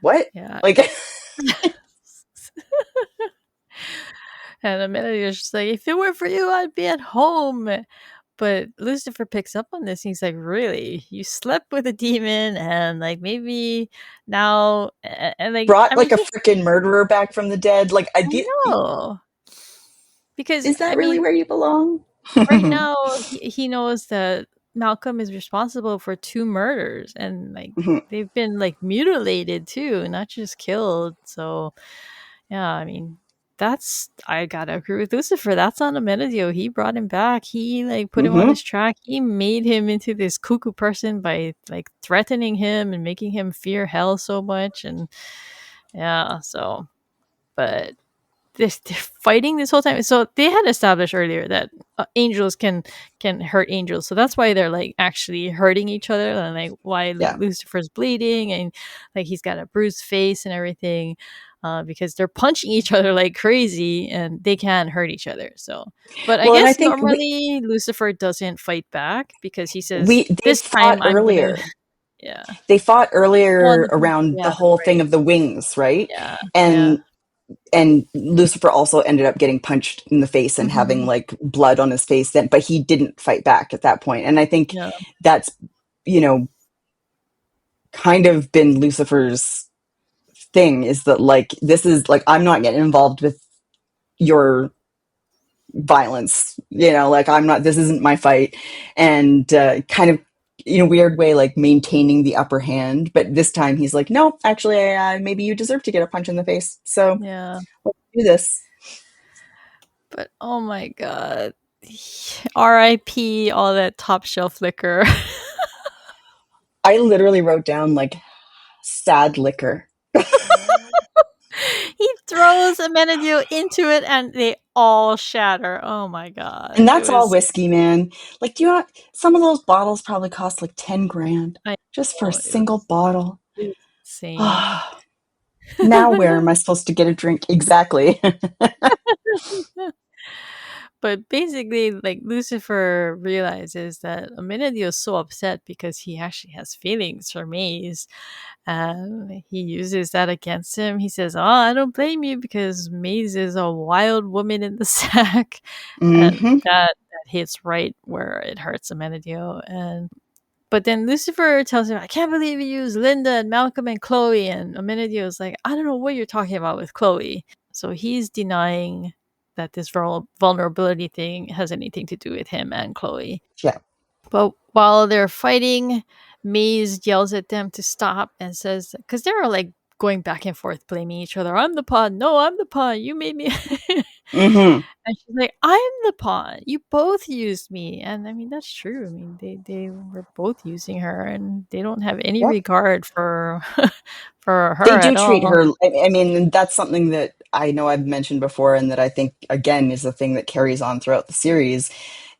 What? yeah. Like, And the minute he was just like, "If it were for you, I'd be at home." But Lucifer picks up on this. He's like, "Really? You slept with a demon, and like maybe now, and like brought I mean, like a freaking murderer back from the dead. Like, I know because is I that really mean, where you belong? right now he knows that Malcolm is responsible for two murders, and like they've been like mutilated too, not just killed. So yeah, I mean, I gotta agree with Lucifer. That's not a Amenadiel. He brought him back. He like put him on Hmm. his track. He made him into this cuckoo person by like threatening him and making him fear hell so much. And yeah, so but they're fighting this whole time. So they had established earlier that angels can hurt angels. So that's why they're like actually hurting each other, and like why Yeah. Lucifer's bleeding and like he's got a bruised face and everything. Because they're punching each other like crazy and they can hurt each other. So, but I Well, and I guess think normally Lucifer doesn't fight back because he says, they "This fought time I'm gonna." earlier. Yeah. They fought Well, earlier around the yeah, whole right. thing of the wings, right? Yeah. Yeah. And Lucifer also ended up getting punched in the face and having Mhm. like blood on his face then, but he didn't fight back at that point. And I think Yeah. that's, you know, kind of been Lucifer's thing, is that like this is like I'm not getting involved with your violence, you know, like I'm not, this isn't my fight. And kind of in a weird way like maintaining the upper hand, but this time he's like, no, actually maybe you deserve to get a punch in the face, so Yeah. let's do this. But oh my god. R.I.P. all that top shelf liquor. I literally wrote down like sad liquor. He throws a Amenadiel into it and they all shatter. Oh my god. And It that's all was whiskey, man. Like, you know, some of those bottles probably cost like 10 grand I just for a know single bottle. it was insane. Now where am I supposed to get a drink? Exactly. But basically, like Lucifer realizes that Amenadiel is so upset because he actually has feelings for Maze. He uses that against him. He says, "Oh, I don't blame you because Maze is a wild woman in the sack," and Hmm. that hits right where it hurts Amenadiel. And but then Lucifer tells him, "I can't believe you used Linda and Malcolm and Chloe." And Amenadiel is like, "I don't know what you're talking about with Chloe." So he's denying that this vulnerability thing has anything to do with him and Chloe. Yeah. But while they're fighting, Maze yells at them to stop and says, because they're like going back and forth, blaming each other. I'm the pawn. No, I'm the pawn. You made me. Hmm. And she's like, I'm the pawn. You both used me. And I mean, that's true. I mean, they were both using her and they don't have any Yep. regard for for They her do at treat all. her, I mean, that's something that I know I've mentioned before, and that I think, again, is a thing that carries on throughout the series,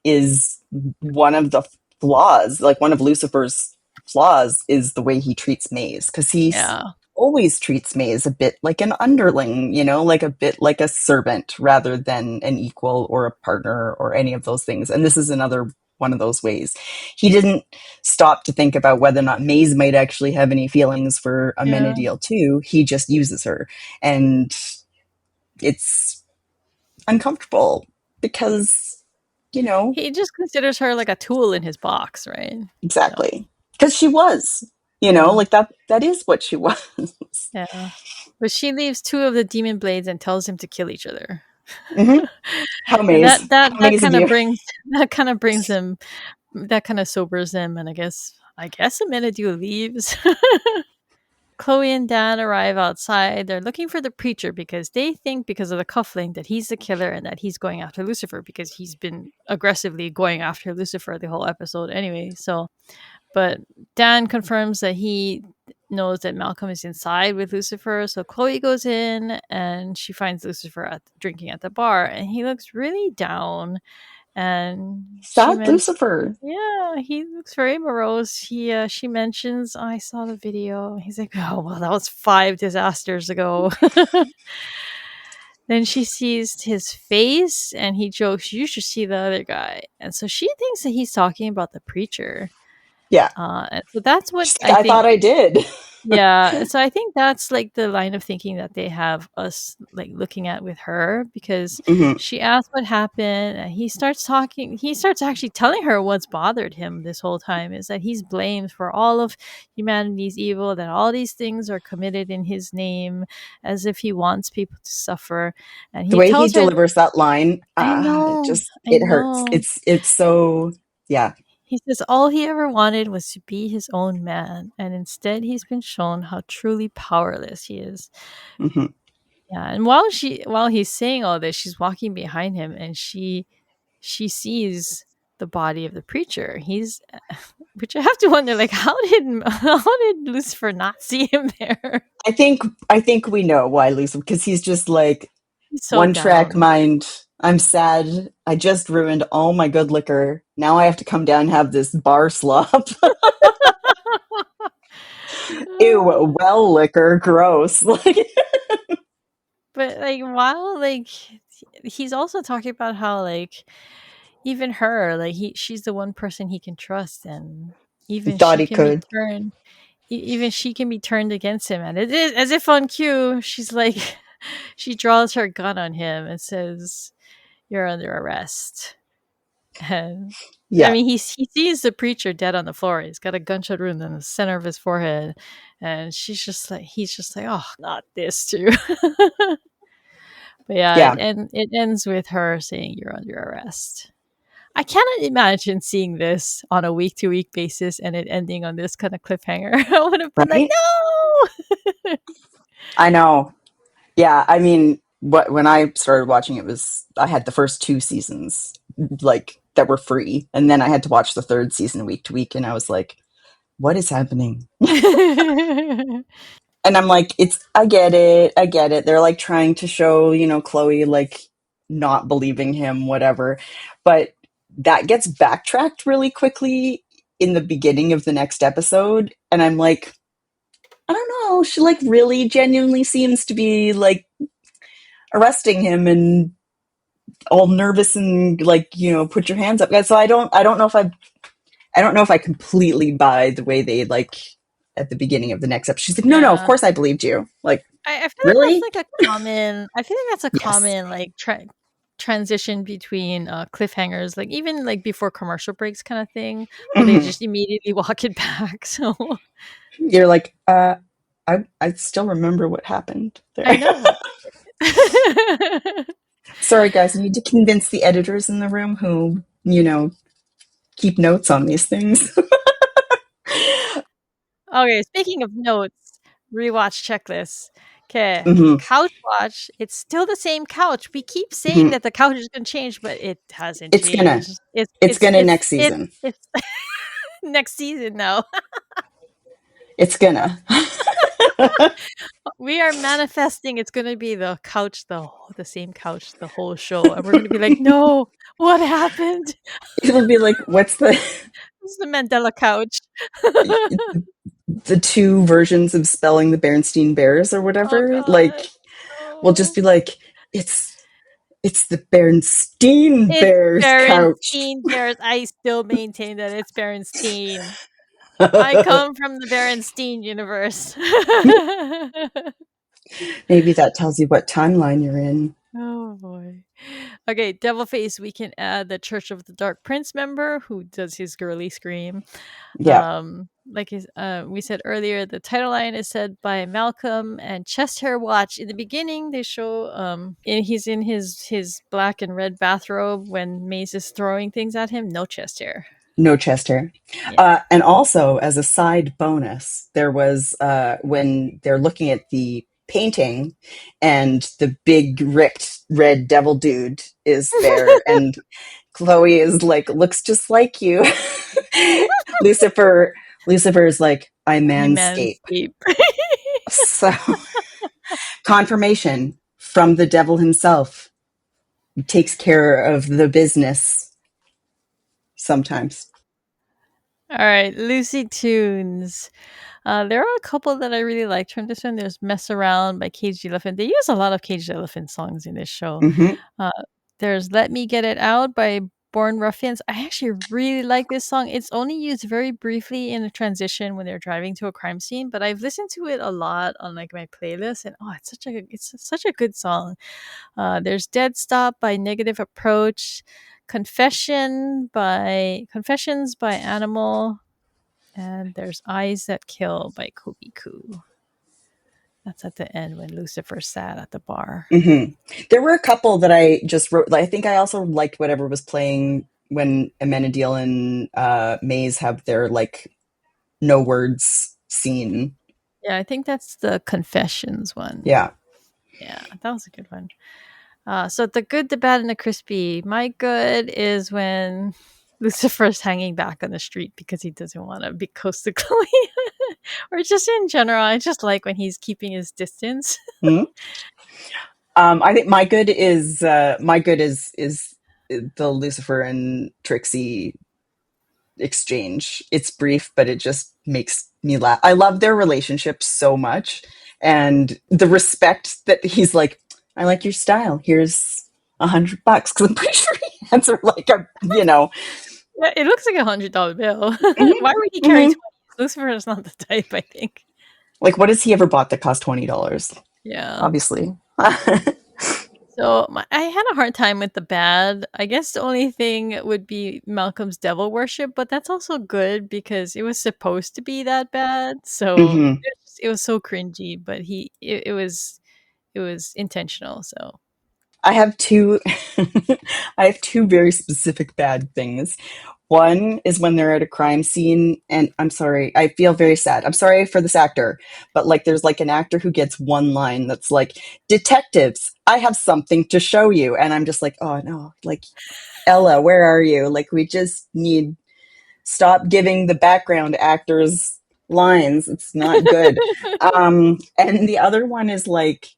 is one of the flaws, like one of Lucifer's flaws, is the way he treats Maze, because Yeah. always treats Maze a bit like an underling, you know, like a bit like a servant rather than an equal or a partner or any of those things. And this is another one of those ways. He didn't stop to think about whether or not Maze might actually have any feelings for Yeah. Amenadiel too. He just uses her. And it's uncomfortable because, you know, He just considers her like a tool in his box, right? So, exactly. Because she was, you know, yeah. like that is what she was. Yeah. But she leaves two of the demon blades and tells him to kill each other. Hmm. How And Maze. How that Maze of kind of you. brings him, that kind of sobers him, and I guess Amenadiel leaves. Chloe and Dan arrive outside. They're looking for the preacher because they think, because of the cufflink, that he's the killer and that he's going after Lucifer because he's been aggressively going after Lucifer the whole episode anyway. So, but Dan confirms that he knows that Malcolm is inside with Lucifer. So Chloe goes in and she finds Lucifer drinking at the bar, and he looks really down. And she Sad mentions, Lucifer. yeah, he looks very morose. She mentions, I saw the video. He's like, oh well, that was 5 disasters ago. Then she sees his face and he jokes, you should see the other guy. And so she thinks that he's talking about the preacher. Yeah. And so that's what She's like, I I thought think. I did. Yeah, so I think that's like the line of thinking that they have us like looking at with her, because Hmm. she asks what happened and he starts actually telling her what's bothered him this whole time, is that he's blamed for all of humanity's evil, that all these things are committed in his name, as if he wants people to suffer. And The he way he tells her, delivers that line, I it hurts. know. It's so, yeah. He says all he ever wanted was to be his own man, and instead he's been shown how truly powerless he is. Hmm. Yeah, and while he's saying all this, she's walking behind him, and she sees the body of the preacher. He's, which I have to wonder, like, how did Lucifer not see him there? I think we know why Lucifer, because he's just like He's so one track down. mind. I'm sad. I just ruined all my good liquor. Now I have to come down and have this bar slop. Ew, well liquor, gross. Like, But like, while like he's also talking about how like even her, like she's the one person he can trust, and even Thought she he can be could. turned even she can be turned against him, and it is as if on cue, she's like she draws her gun on him and says, "You're under arrest." And I Yeah, mean, he sees the preacher dead on the floor. He's got a gunshot wound in the center of his forehead, and he's just like, "Oh, not this too." But yeah, yeah, it ends with her saying, "You're under arrest." I cannot imagine seeing this on a week to week basis and it ending on this kind of cliffhanger. I would have been like, right? no. I know. Yeah, I mean, when I started watching it was I had the first two seasons like that were free, and then I had to watch the third season week to week, and I was like, what is happening? And I'm like, it's I get it, I get it. They're like trying to show, Chloe like not believing him, whatever. But that gets backtracked really quickly in the beginning of the next episode, and I'm like, I don't know, she like really genuinely seems to be like arresting him and all nervous and like, put your hands up. So I don't know if I completely buy the way they like at the beginning of the next episode. She's like, no, of Yeah. course I believed you. Like, I feel like that's really? like a I feel like that's a Yes. common like transition between cliffhangers, like even like before commercial breaks kind of thing, where they Hmm. just immediately walk it back. So You're like, I still remember what happened there. I know. Sorry, guys. I need to convince the editors in the room who, keep notes on these things. Okay, speaking of notes, rewatch checklist. Okay, Hmm. couch watch. It's still the same couch. We keep saying Hmm. that the couch is gonna change, but it hasn't It's gonna. changed. It's gonna next season. It's next season now. It's gonna. We are manifesting it's gonna be the couch, the same couch, the whole show, and we're gonna be like, no, what happened? It'll be like, what's the This is the Mandela couch. the two versions of spelling the Bernstein Bears or Oh whatever? god. Like, we'll just Oh. be like, it's the Bernstein It's Bears couch. Berenstein Bears. I still maintain that it's Berenstein. I come from the Berenstein universe. Maybe that tells you what timeline you're in. Oh boy. Okay, Devil Face, we can add the Church of the Dark Prince member who does his girly scream. Yeah, We said earlier, the title line is said by Malcolm and chest hair watch. In the beginning, they show he's in his black and red bathrobe when Maze is throwing things at him. No chest hair. no chest hair. Yeah. And also, as a side bonus, there was when they're looking at the painting and the big ripped red devil dude is there, and Chloe is like, looks just like you. Lucifer, Lucifer is like, I I manscape. manscape. So, confirmation from the devil himself. He takes care of the business sometimes. All right, LuciTunes. There are a couple that I really liked from this one. There's "Mess Around" by Caged Elephant. They use a lot of Caged Elephant songs in this show. Hmm. Uh, there's "Let Me Get It Out" by Born Ruffians. I actually really like this song. It's only used very briefly in a transition when they're driving to a crime scene, but I've listened to it a lot on like my playlist, and it's such a good song. There's "Dead Stop" by Negative Approach. Confessions by Animal, and there's Eyes That Kill by Kobiku. That's at the end when Lucifer sat at the bar. Hmm. There were a couple that I just wrote. I think I also liked whatever was playing when Amenadiel and Maze have their like no words scene. Yeah, I think that's the Confessions one. Yeah. Yeah, that was a good one. So the good, the bad, and the crispy. My good is when Lucifer's hanging back on the street because he doesn't want to be close to Chloe. Or just in general, I just like when he's keeping his distance. Hmm. I think my good is the Lucifer and Trixie exchange. It's brief, but it just makes me laugh. I love their relationship so much, and the respect that he's like, I like your style. Here's $100 because I'm pretty sure he hands her like a Yeah, it looks like $100 bill. Mm-hmm. Why would he carry Mm-hmm. 20? Lucifer is not the type, I think. Like, what has he ever bought that cost $20? Yeah. Obviously. So I had a hard time with the bad. I guess the only thing would be Malcolm's devil worship, but that's also good because it was supposed to be that bad. So Mm-hmm. it was so cringy, but it was intentional. So I have two I have two very specific bad things. One is when they're at a crime scene, and I'm sorry, I feel very sad. I'm sorry for this actor, but like there's like an actor who gets one line that's like, "Detectives, I have something to show you." And I'm just like, "Oh no, like Ella, where are you? Like we just need stop giving the background actors lines. It's not good." And the other one is like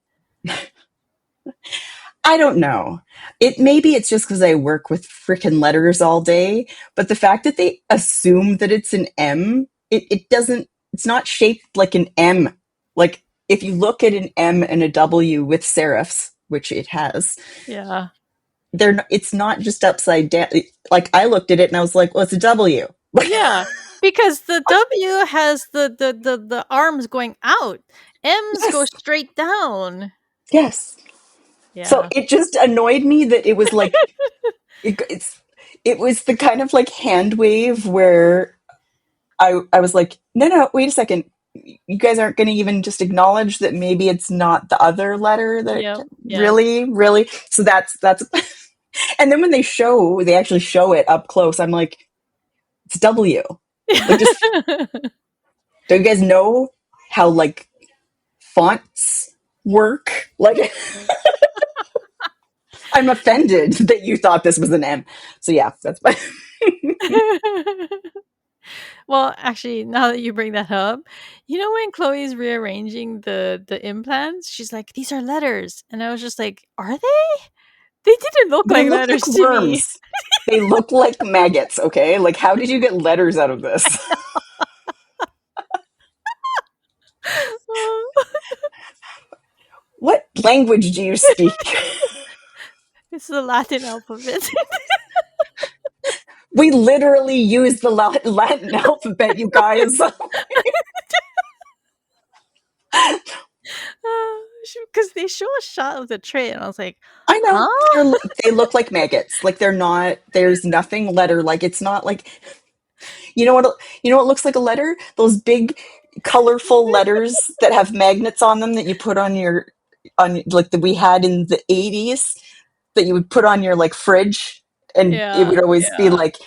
I don't know. Maybe it's just because I work with freaking letters all day, but the fact that they assume that it's an M, it doesn't. It's not shaped like an M. Like if you look at an M and a W with serifs, which it has, yeah. it's not just upside down. Like I looked at it and I was like, well, it's a W. Yeah, because the W has the arms going out. M's go Yes, straight down. yes. So Yeah. it just annoyed me that it was like it's it was the kind of like hand wave where I was like, no, no, wait a second. You guys aren't going to even just acknowledge that maybe it's not the other letter that Yep. Yep. really, really. So that's, and then when they actually show it up close. I'm like, it's W. Like, just do you guys know how like fonts work? Like, I'm offended that you thought this was an M. So yeah, that's my. Well, actually, now that you bring that up, you know when Chloe's rearranging the implants, she's like, "These are letters," and I was just like, "Are they? They didn't look They like look like letters to me." worms. They look like maggots. Okay, like how did you get letters out of this? What language do you speak? It's the Latin alphabet. We literally use the Latin alphabet, you guys. Because they show a shot of the tray, and I was like, I know. "Huh?" They look like maggots. Like they're not. There's nothing letter. Like it's not like you know what. You know what looks like a letter? Those big, colorful letters that have magnets on them that you put on your like that we had in the '80s that you would put on your like fridge, and it Yeah, would always be yeah. like,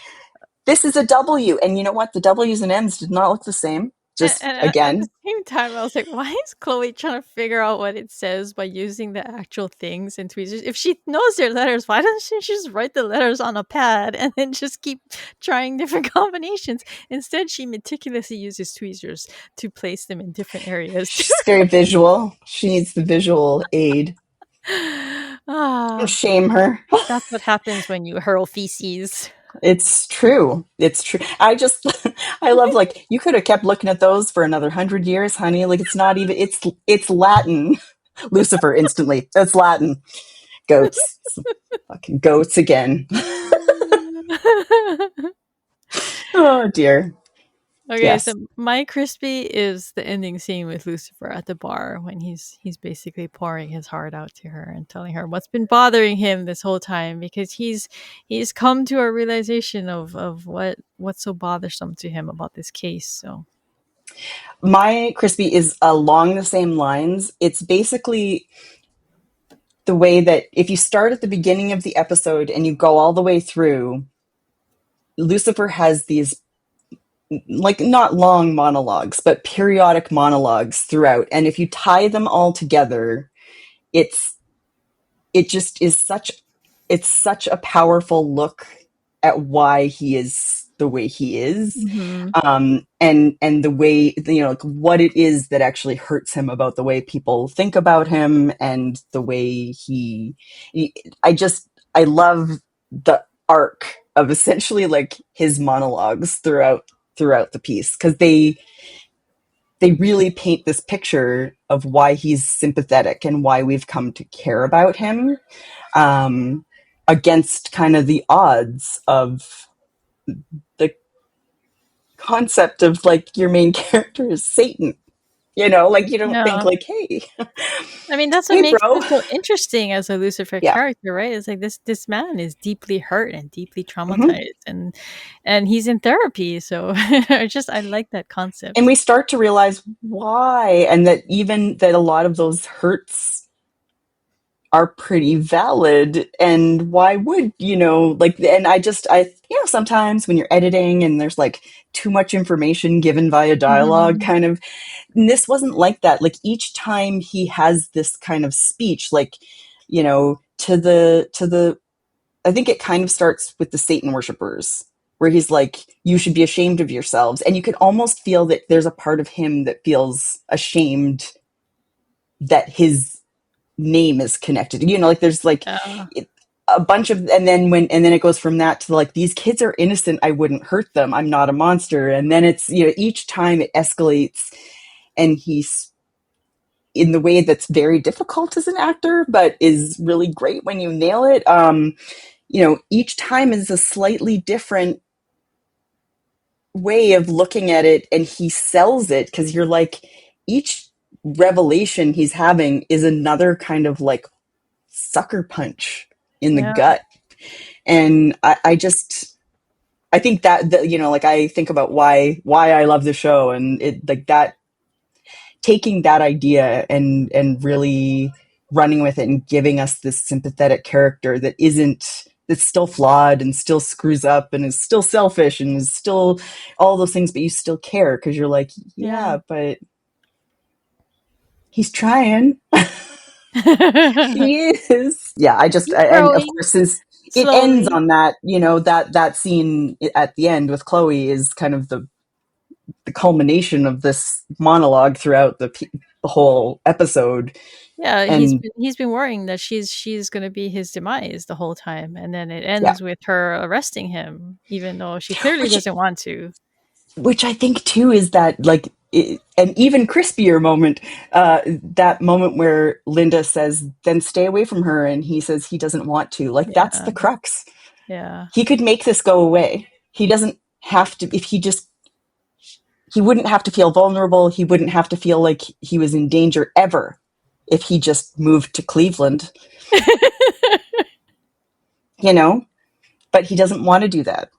"This is a W." And you know what? The W's and M's did not look the same. Just And at the again, same time, I was like, "Why is Chloe trying to figure out what it says by using the actual things in tweezers? If she knows their letters, why doesn't she just write the letters on a pad and then just keep trying different combinations? Instead, she meticulously uses tweezers to place them in different areas." she's very visual. She needs the visual aid. Don't Ah, shame her. that's what happens when you hurl feces. It's true. It's true. I just, I love like you could have kept looking at those for another 100 years, honey. Like it's not even. It's Latin. Lucifer instantly. That's Latin. Goats. Fucking goats again. Oh dear. Okay, so Yes. my crispy is the ending scene with Lucifer at the bar when he's basically pouring his heart out to her and telling her what's been bothering him this whole time because he's come to a realization of what's so bothersome to him about this case. So My crispy is along the same lines. It's basically the way that if you start at the beginning of the episode and you go all the way through, Lucifer has these like not long monologues, but periodic monologues throughout. And if you tie them all together, it's it just is such it's such a powerful look at why he is the way he is, mhm. and the way like what it is that actually hurts him about the way people think about him and the way he I love the arc of essentially like his monologues throughout the piece because they really paint this picture of why he's sympathetic and why we've come to care about him, um, against kind of the odds of the concept of like your main character is Satan. Like you don't think Yeah. like, hey, I mean, that's what hey, makes bro. him so interesting as a Lucifer Yeah. character, right? It's like this man is deeply hurt and deeply Hmm. traumatized, and he's in therapy. So I like that And concept. we start to realize why, and that even that a lot of those hurts are pretty valid. And why would, like, and sometimes when you're editing and there's like too much information given via dialogue, Mhm. kind of, and this wasn't like that. Like each time he has this kind of speech, like, to the I think it kind of starts with the Satan worshippers, where he's like, you should be ashamed of yourselves. And you can almost feel that there's a part of him that feels ashamed that his name is connected. Like there's like Yeah, a bunch of, and then it goes from that to like, these kids are innocent. I wouldn't hurt them. I'm not a monster. And then it's, each time it escalates, and he's in the way that's very difficult as an actor, but is really great when you nail it. Each time is a slightly different way of looking at it, and he sells it because you're like, each revelation he's having is another kind of like sucker punch in the yeah, gut. And I think that like I think about why I love the show, and it like that, taking that idea and really running with it and giving us this sympathetic character that's still flawed and still screws up and is still selfish and is still all those things, but you still care because you're like, yeah. yeah, but he's trying. He is. Yeah, He's and of growing course, since it ends slowly. on that, that scene at the end with Chloe is kind of the culmination of this monologue throughout the whole episode. Yeah, And he's been worrying that she's gonna be his demise the whole time, and then it yeah, ends with her arresting him, even though she clearly which doesn't want to. which I think too is that like an even crispier moment. That moment where Linda says, "Then stay away from her," and he says he doesn't want to. Like that's Yeah, the crux. yeah, He could make this go away. He doesn't have to. If he wouldn't have to feel vulnerable. He wouldn't have to feel like he was in danger ever if he just moved to Cleveland. You know, but he doesn't want to do that.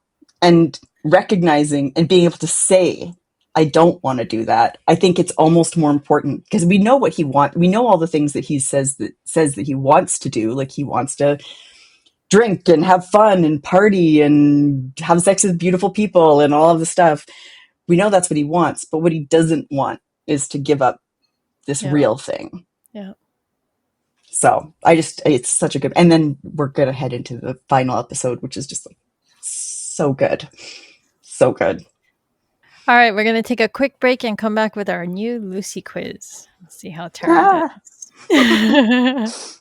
And recognizing and being able to say, I don't want to do that. I think it's almost more important because we know what he wants. We know all the things that he says that he wants to do. Like he wants to drink and have fun and party and have sex with beautiful people and all of the stuff. We know that's what he wants, but what he doesn't want is to give up this yeah, real thing. yeah. So it's such a good, and then we're going to head into the final episode, which is just like so good. So good. All right, we're gonna take a quick break and come back with our new Lucy quiz. Let's see how Tara Ah, does.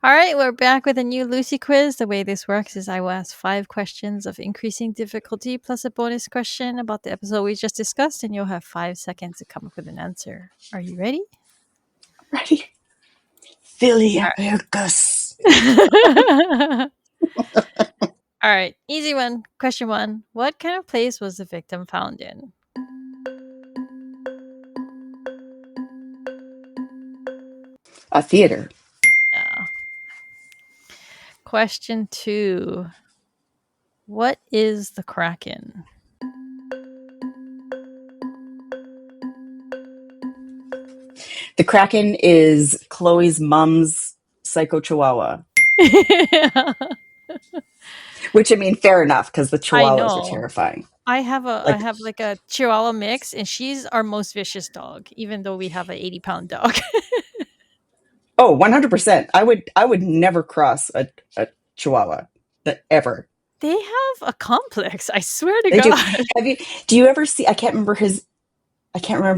All right, we're back with a new Lucy quiz. The way this works is I will ask 5 questions of increasing difficulty plus a bonus question about the episode we just discussed, and you'll have 5 seconds to come up with an answer. Are you ready? ready. Philippicus. All right, easy one. Question one. What kind of place was the victim found in? A theater. Yeah. Question two. What is the Kraken? The Kraken is Chloe's mom's psycho chihuahua, Yeah, which I mean, fair enough because the I chihuahuas are know. terrifying. I Like, have like a Chihuahua mix, and she's our most vicious dog, even though we have a 80-pound dog. oh, 100%. I would never cross a chihuahua, ever. They have a complex. I swear to They do. God. Do you ever see, I can't remember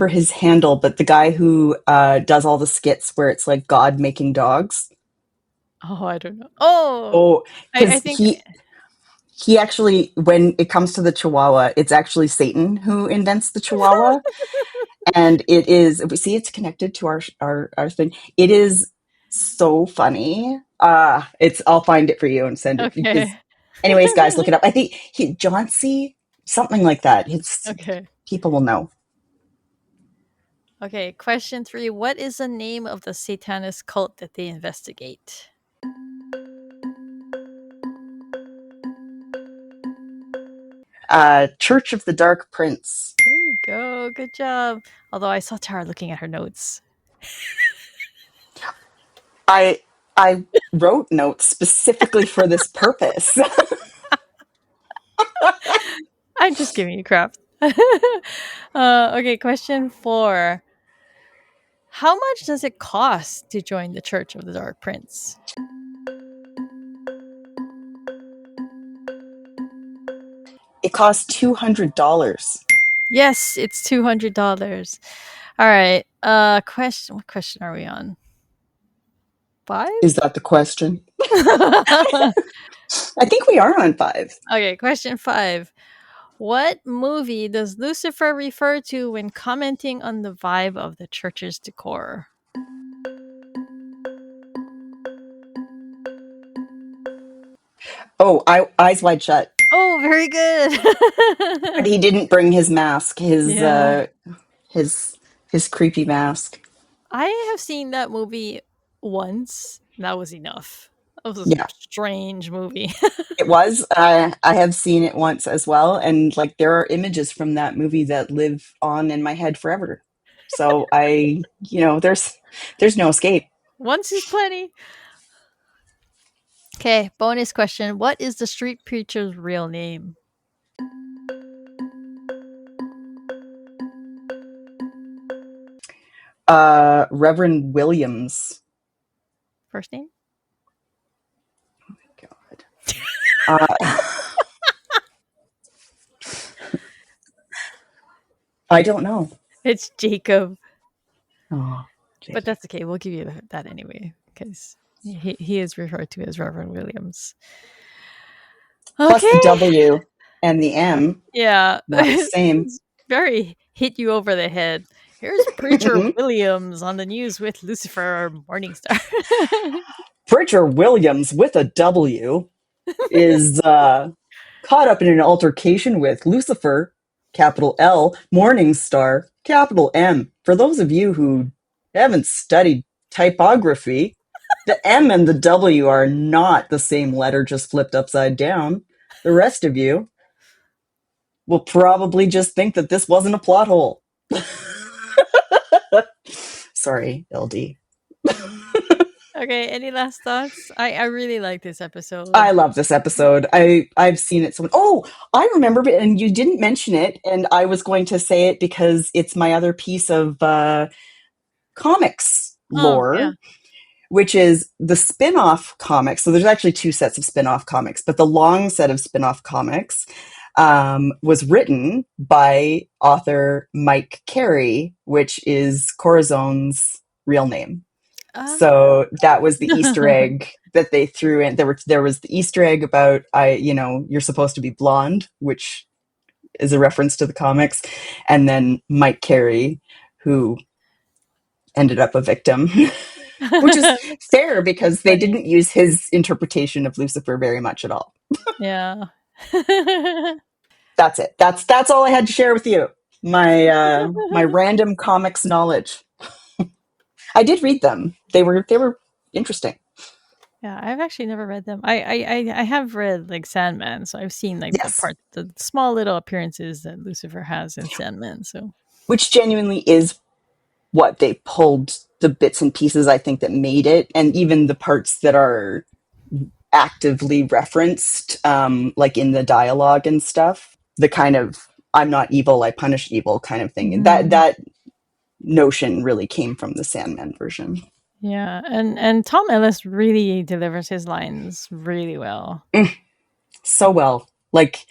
his handle, but the guy who does all the skits where it's like God making dogs. Oh, I don't know. Oh, Oh, I because think. he actually, when it comes to the chihuahua, it's actually Satan who invents the chihuahua. And it is, we see it's connected to our thing. It is so funny. I'll find it for you and send it because, Okay. anyways, guys, look it up. I think John C. something like that. It's Okay. people will know. Okay. Question 3. What is the name of the Satanist cult that they investigate? Church of the Dark Prince. There you go. Good job. Although I saw Tara looking at her notes. I wrote notes specifically for this purpose. I'm just giving you crap. Okay. Question 4. How much does it cost to join the Church of the Dark Prince? It cost $200. Yes, it's $200. All right. Question. What question are we on? 5? Is that the question? I think we are on 5. Okay, question 5. What movie does Lucifer refer to when commenting on the vibe of the church's decor? Oh, Eyes Wide Shut. Oh, very But good. he didn't bring his mask, Yeah. his his creepy mask. I have seen that movie once. That was enough. It was a Yeah, strange movie. it was. I have seen it once as well, and like there are images from that movie that live on in my head forever. So there's no escape. Once is plenty. Okay, bonus question. What is the street preacher's real name? Reverend Williams. First name? God. Uh, I don't know. It's Jacob. Oh, But Jacob. that's okay. We'll give you that anyway because he is referred to as Reverend Williams. Plus the Okay. W and the M, Yeah. not the same. It's very hit you over the head. Here's Preacher Williams on the news with Lucifer Morningstar. Preacher Williams with a W is caught up in an altercation with Lucifer, capital L, Morningstar, capital M. For those of you who haven't studied typography, the M and the W are not the same letter, just flipped upside down. The rest of you will probably just think that this wasn't a plot hole. Sorry, LD. Okay, any last thoughts? I really like this episode. I love this episode. I've seen it so. Oh, I remember, and you didn't mention it, and I was going to say it because it's my other piece of comics Oh, yeah. lore, which is the spin-off comics. So there's actually 2 sets of spin-off comics, but the long set of spin-off comics was written by author Mike Carey, which is Corazone's real name. Uh, So that was the Easter egg that they threw in. There was the Easter egg about you're supposed to be blonde, which is a reference to the comics, and then Mike Carey, who ended up a victim, which is fair because they funny. didn't use his interpretation of Lucifer very much at all. Yeah. That's it. That's all I had to share with you. My random comics knowledge. I did read them. They were interesting. Yeah, I've actually never read them. I have read like Sandman, so I've seen like Yes. the small little appearances that Lucifer has in Sandman. So Which genuinely is what they pulled the bits and pieces I think that made it, and even the parts that are actively referenced, like in the dialogue and stuff. The kind of "I'm not evil, I punish evil" kind of thing. And that Mhm. that notion really came from the Sandman version. Yeah, and Tom Ellis really delivers his lines really well. So well. Like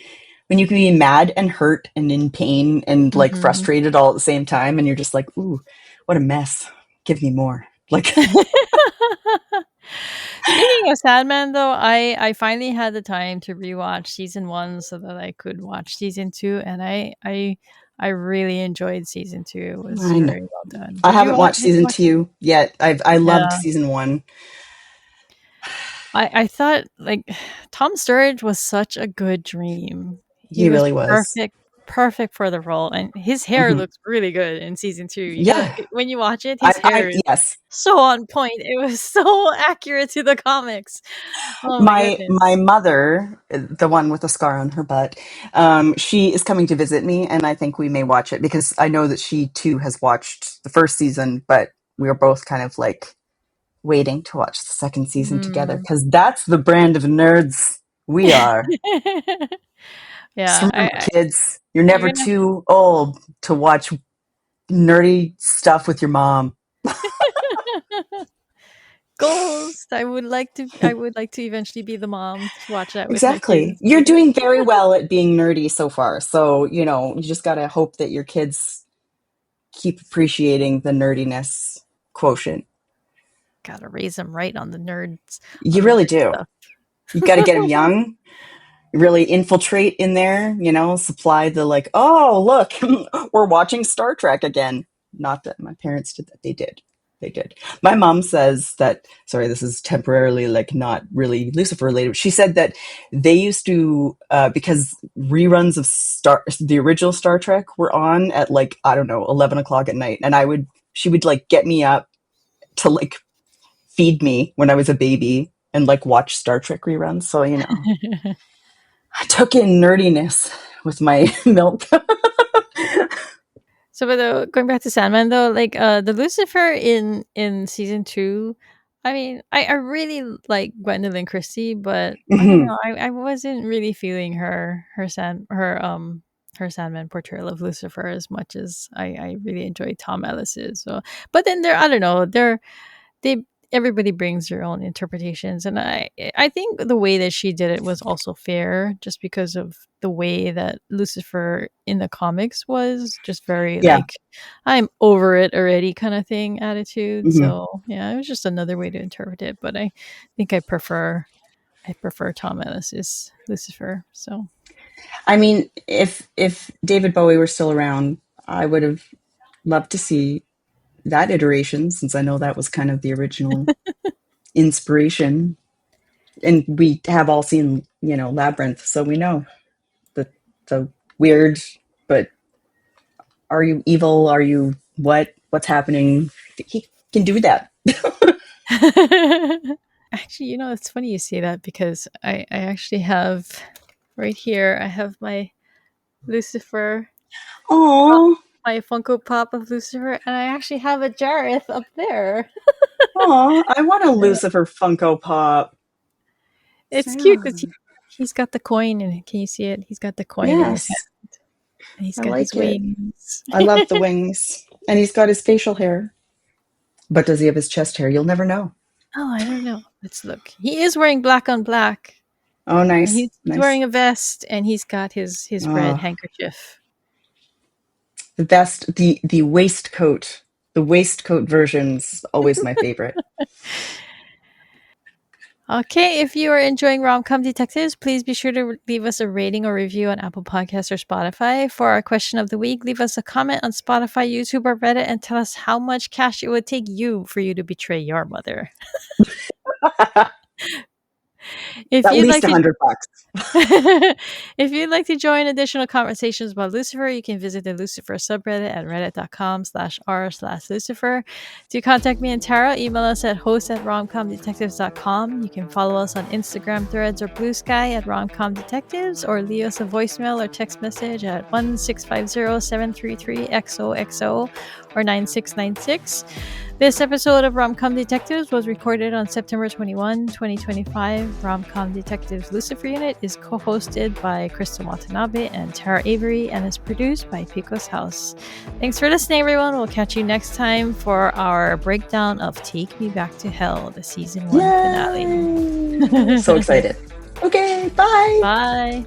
when you can be mad and hurt and in pain and like Mhm. frustrated all at the same time, and you're just like, ooh, what a mess. Give me more. Like, Speaking of Sandman, though, I finally had the time to rewatch season 1 so that I could watch season 2, and I I really enjoyed season 2. It was I know. very well done. I Did you haven't watched did you season watch it? 2 yet. I loved Yeah. season 1. I thought like Tom Sturridge was such a good dream. He He was really was. perfect for the role, and his hair Hmm. looks really good in season 2. You gotta Yeah. when you watch it, his I hair is yes. so on point. It was so accurate to the comics. Oh my My goodness. mother, the one with the scar on her butt, she is coming to visit me, and I think we may watch it because I know that she too has watched the first season, but we are both kind of like waiting to watch the second season together Mm. because that's the brand of nerds we are. Just Yeah, remember, I kids, you're you're never gonna too old to watch nerdy stuff with your mom. goals. I would like to eventually be the mom to watch that with my Exactly. kids. You're doing very well at being nerdy so far. So, you just got to hope that your kids keep appreciating the nerdiness quotient. Gotta raise them right on the nerds, You on the really nerd do. stuff. You got to get them young, really infiltrate in there, supply the like, oh, look, we're watching Star Trek again. Not that my parents did that. They did. They did. My mom says that, sorry, this is temporarily like not really Lucifer related. She said that they used to, because reruns of the original Star Trek were on at like, I don't know, 11 o'clock at night. And she would like get me up to like feed me when I was a baby and like watch Star Trek reruns. So, I took in nerdiness with my milk. So, but going back to Sandman though, like the Lucifer in season 2, I mean, I really like Gwendolyn Christie, but I don't Mhm. know, I wasn't really feeling her Sandman portrayal of Lucifer as much as I really enjoyed Tom Ellis's. So, but then I don't know, they everybody brings their own interpretations, and I think the way that she did it was also fair, just because of the way that Lucifer in the comics was just very Yeah. like I'm over it already kind of thing attitude. Hmm. So yeah, it was just another way to interpret it, but I think I prefer Tom Ellis's Lucifer. So I mean, if David Bowie were still around, I would have loved to see that iteration, since I know that was kind of the original inspiration. And we have all seen, Labyrinth, so we know the weird, but are you evil? Are you what? What's happening? He can do that. actually, it's funny you say that because I actually have right here. I have my Lucifer, Oh, my Funko Pop of Lucifer, and I actually have a Jareth up there. oh, I want a Yeah. Lucifer Funko Pop. It's cute Yeah. because he's got the coin, and can you see it? He's got the coin in his Yes, hand, and he's I got his like it. wings. I love the wings. And he's got his facial hair. But does he have his chest hair? You'll never know. Oh, I don't know. Let's look. He is wearing black on black, Oh, and nice, he's nice. wearing a vest, and he's got his red Oh, handkerchief. the best, the waistcoat. The waistcoat version's always my favorite. Okay, if you are enjoying Rom-Com Detectives, please be sure to leave us a rating or review on Apple Podcasts or Spotify. For our question of the week, leave us a comment on Spotify, YouTube, or Reddit and tell us how much cash it would take for you to betray your mother. If At you'd least like a to $100. If you'd like to join additional conversations about Lucifer, you can visit the Lucifer subreddit at reddit.com/r/Lucifer. To contact me and Tara, email us at host@romcomdetectives.com. You can follow us on Instagram, Threads, or Blue Sky at romcomdetectives, or leave us a voicemail or text message at 1-650-733-XOXO or 9696. This episode of Rom-Com Detectives was recorded on September 21, 2025. Rom-Com Detectives Lucifer Unit is co-hosted by Kristen Watanabe and Tara Avery and is produced by Pico's House. Thanks for listening, everyone. We'll catch you next time for our breakdown of Take Me Back to Hell, the season 1 finale. Yay! So excited. Okay, bye. Bye.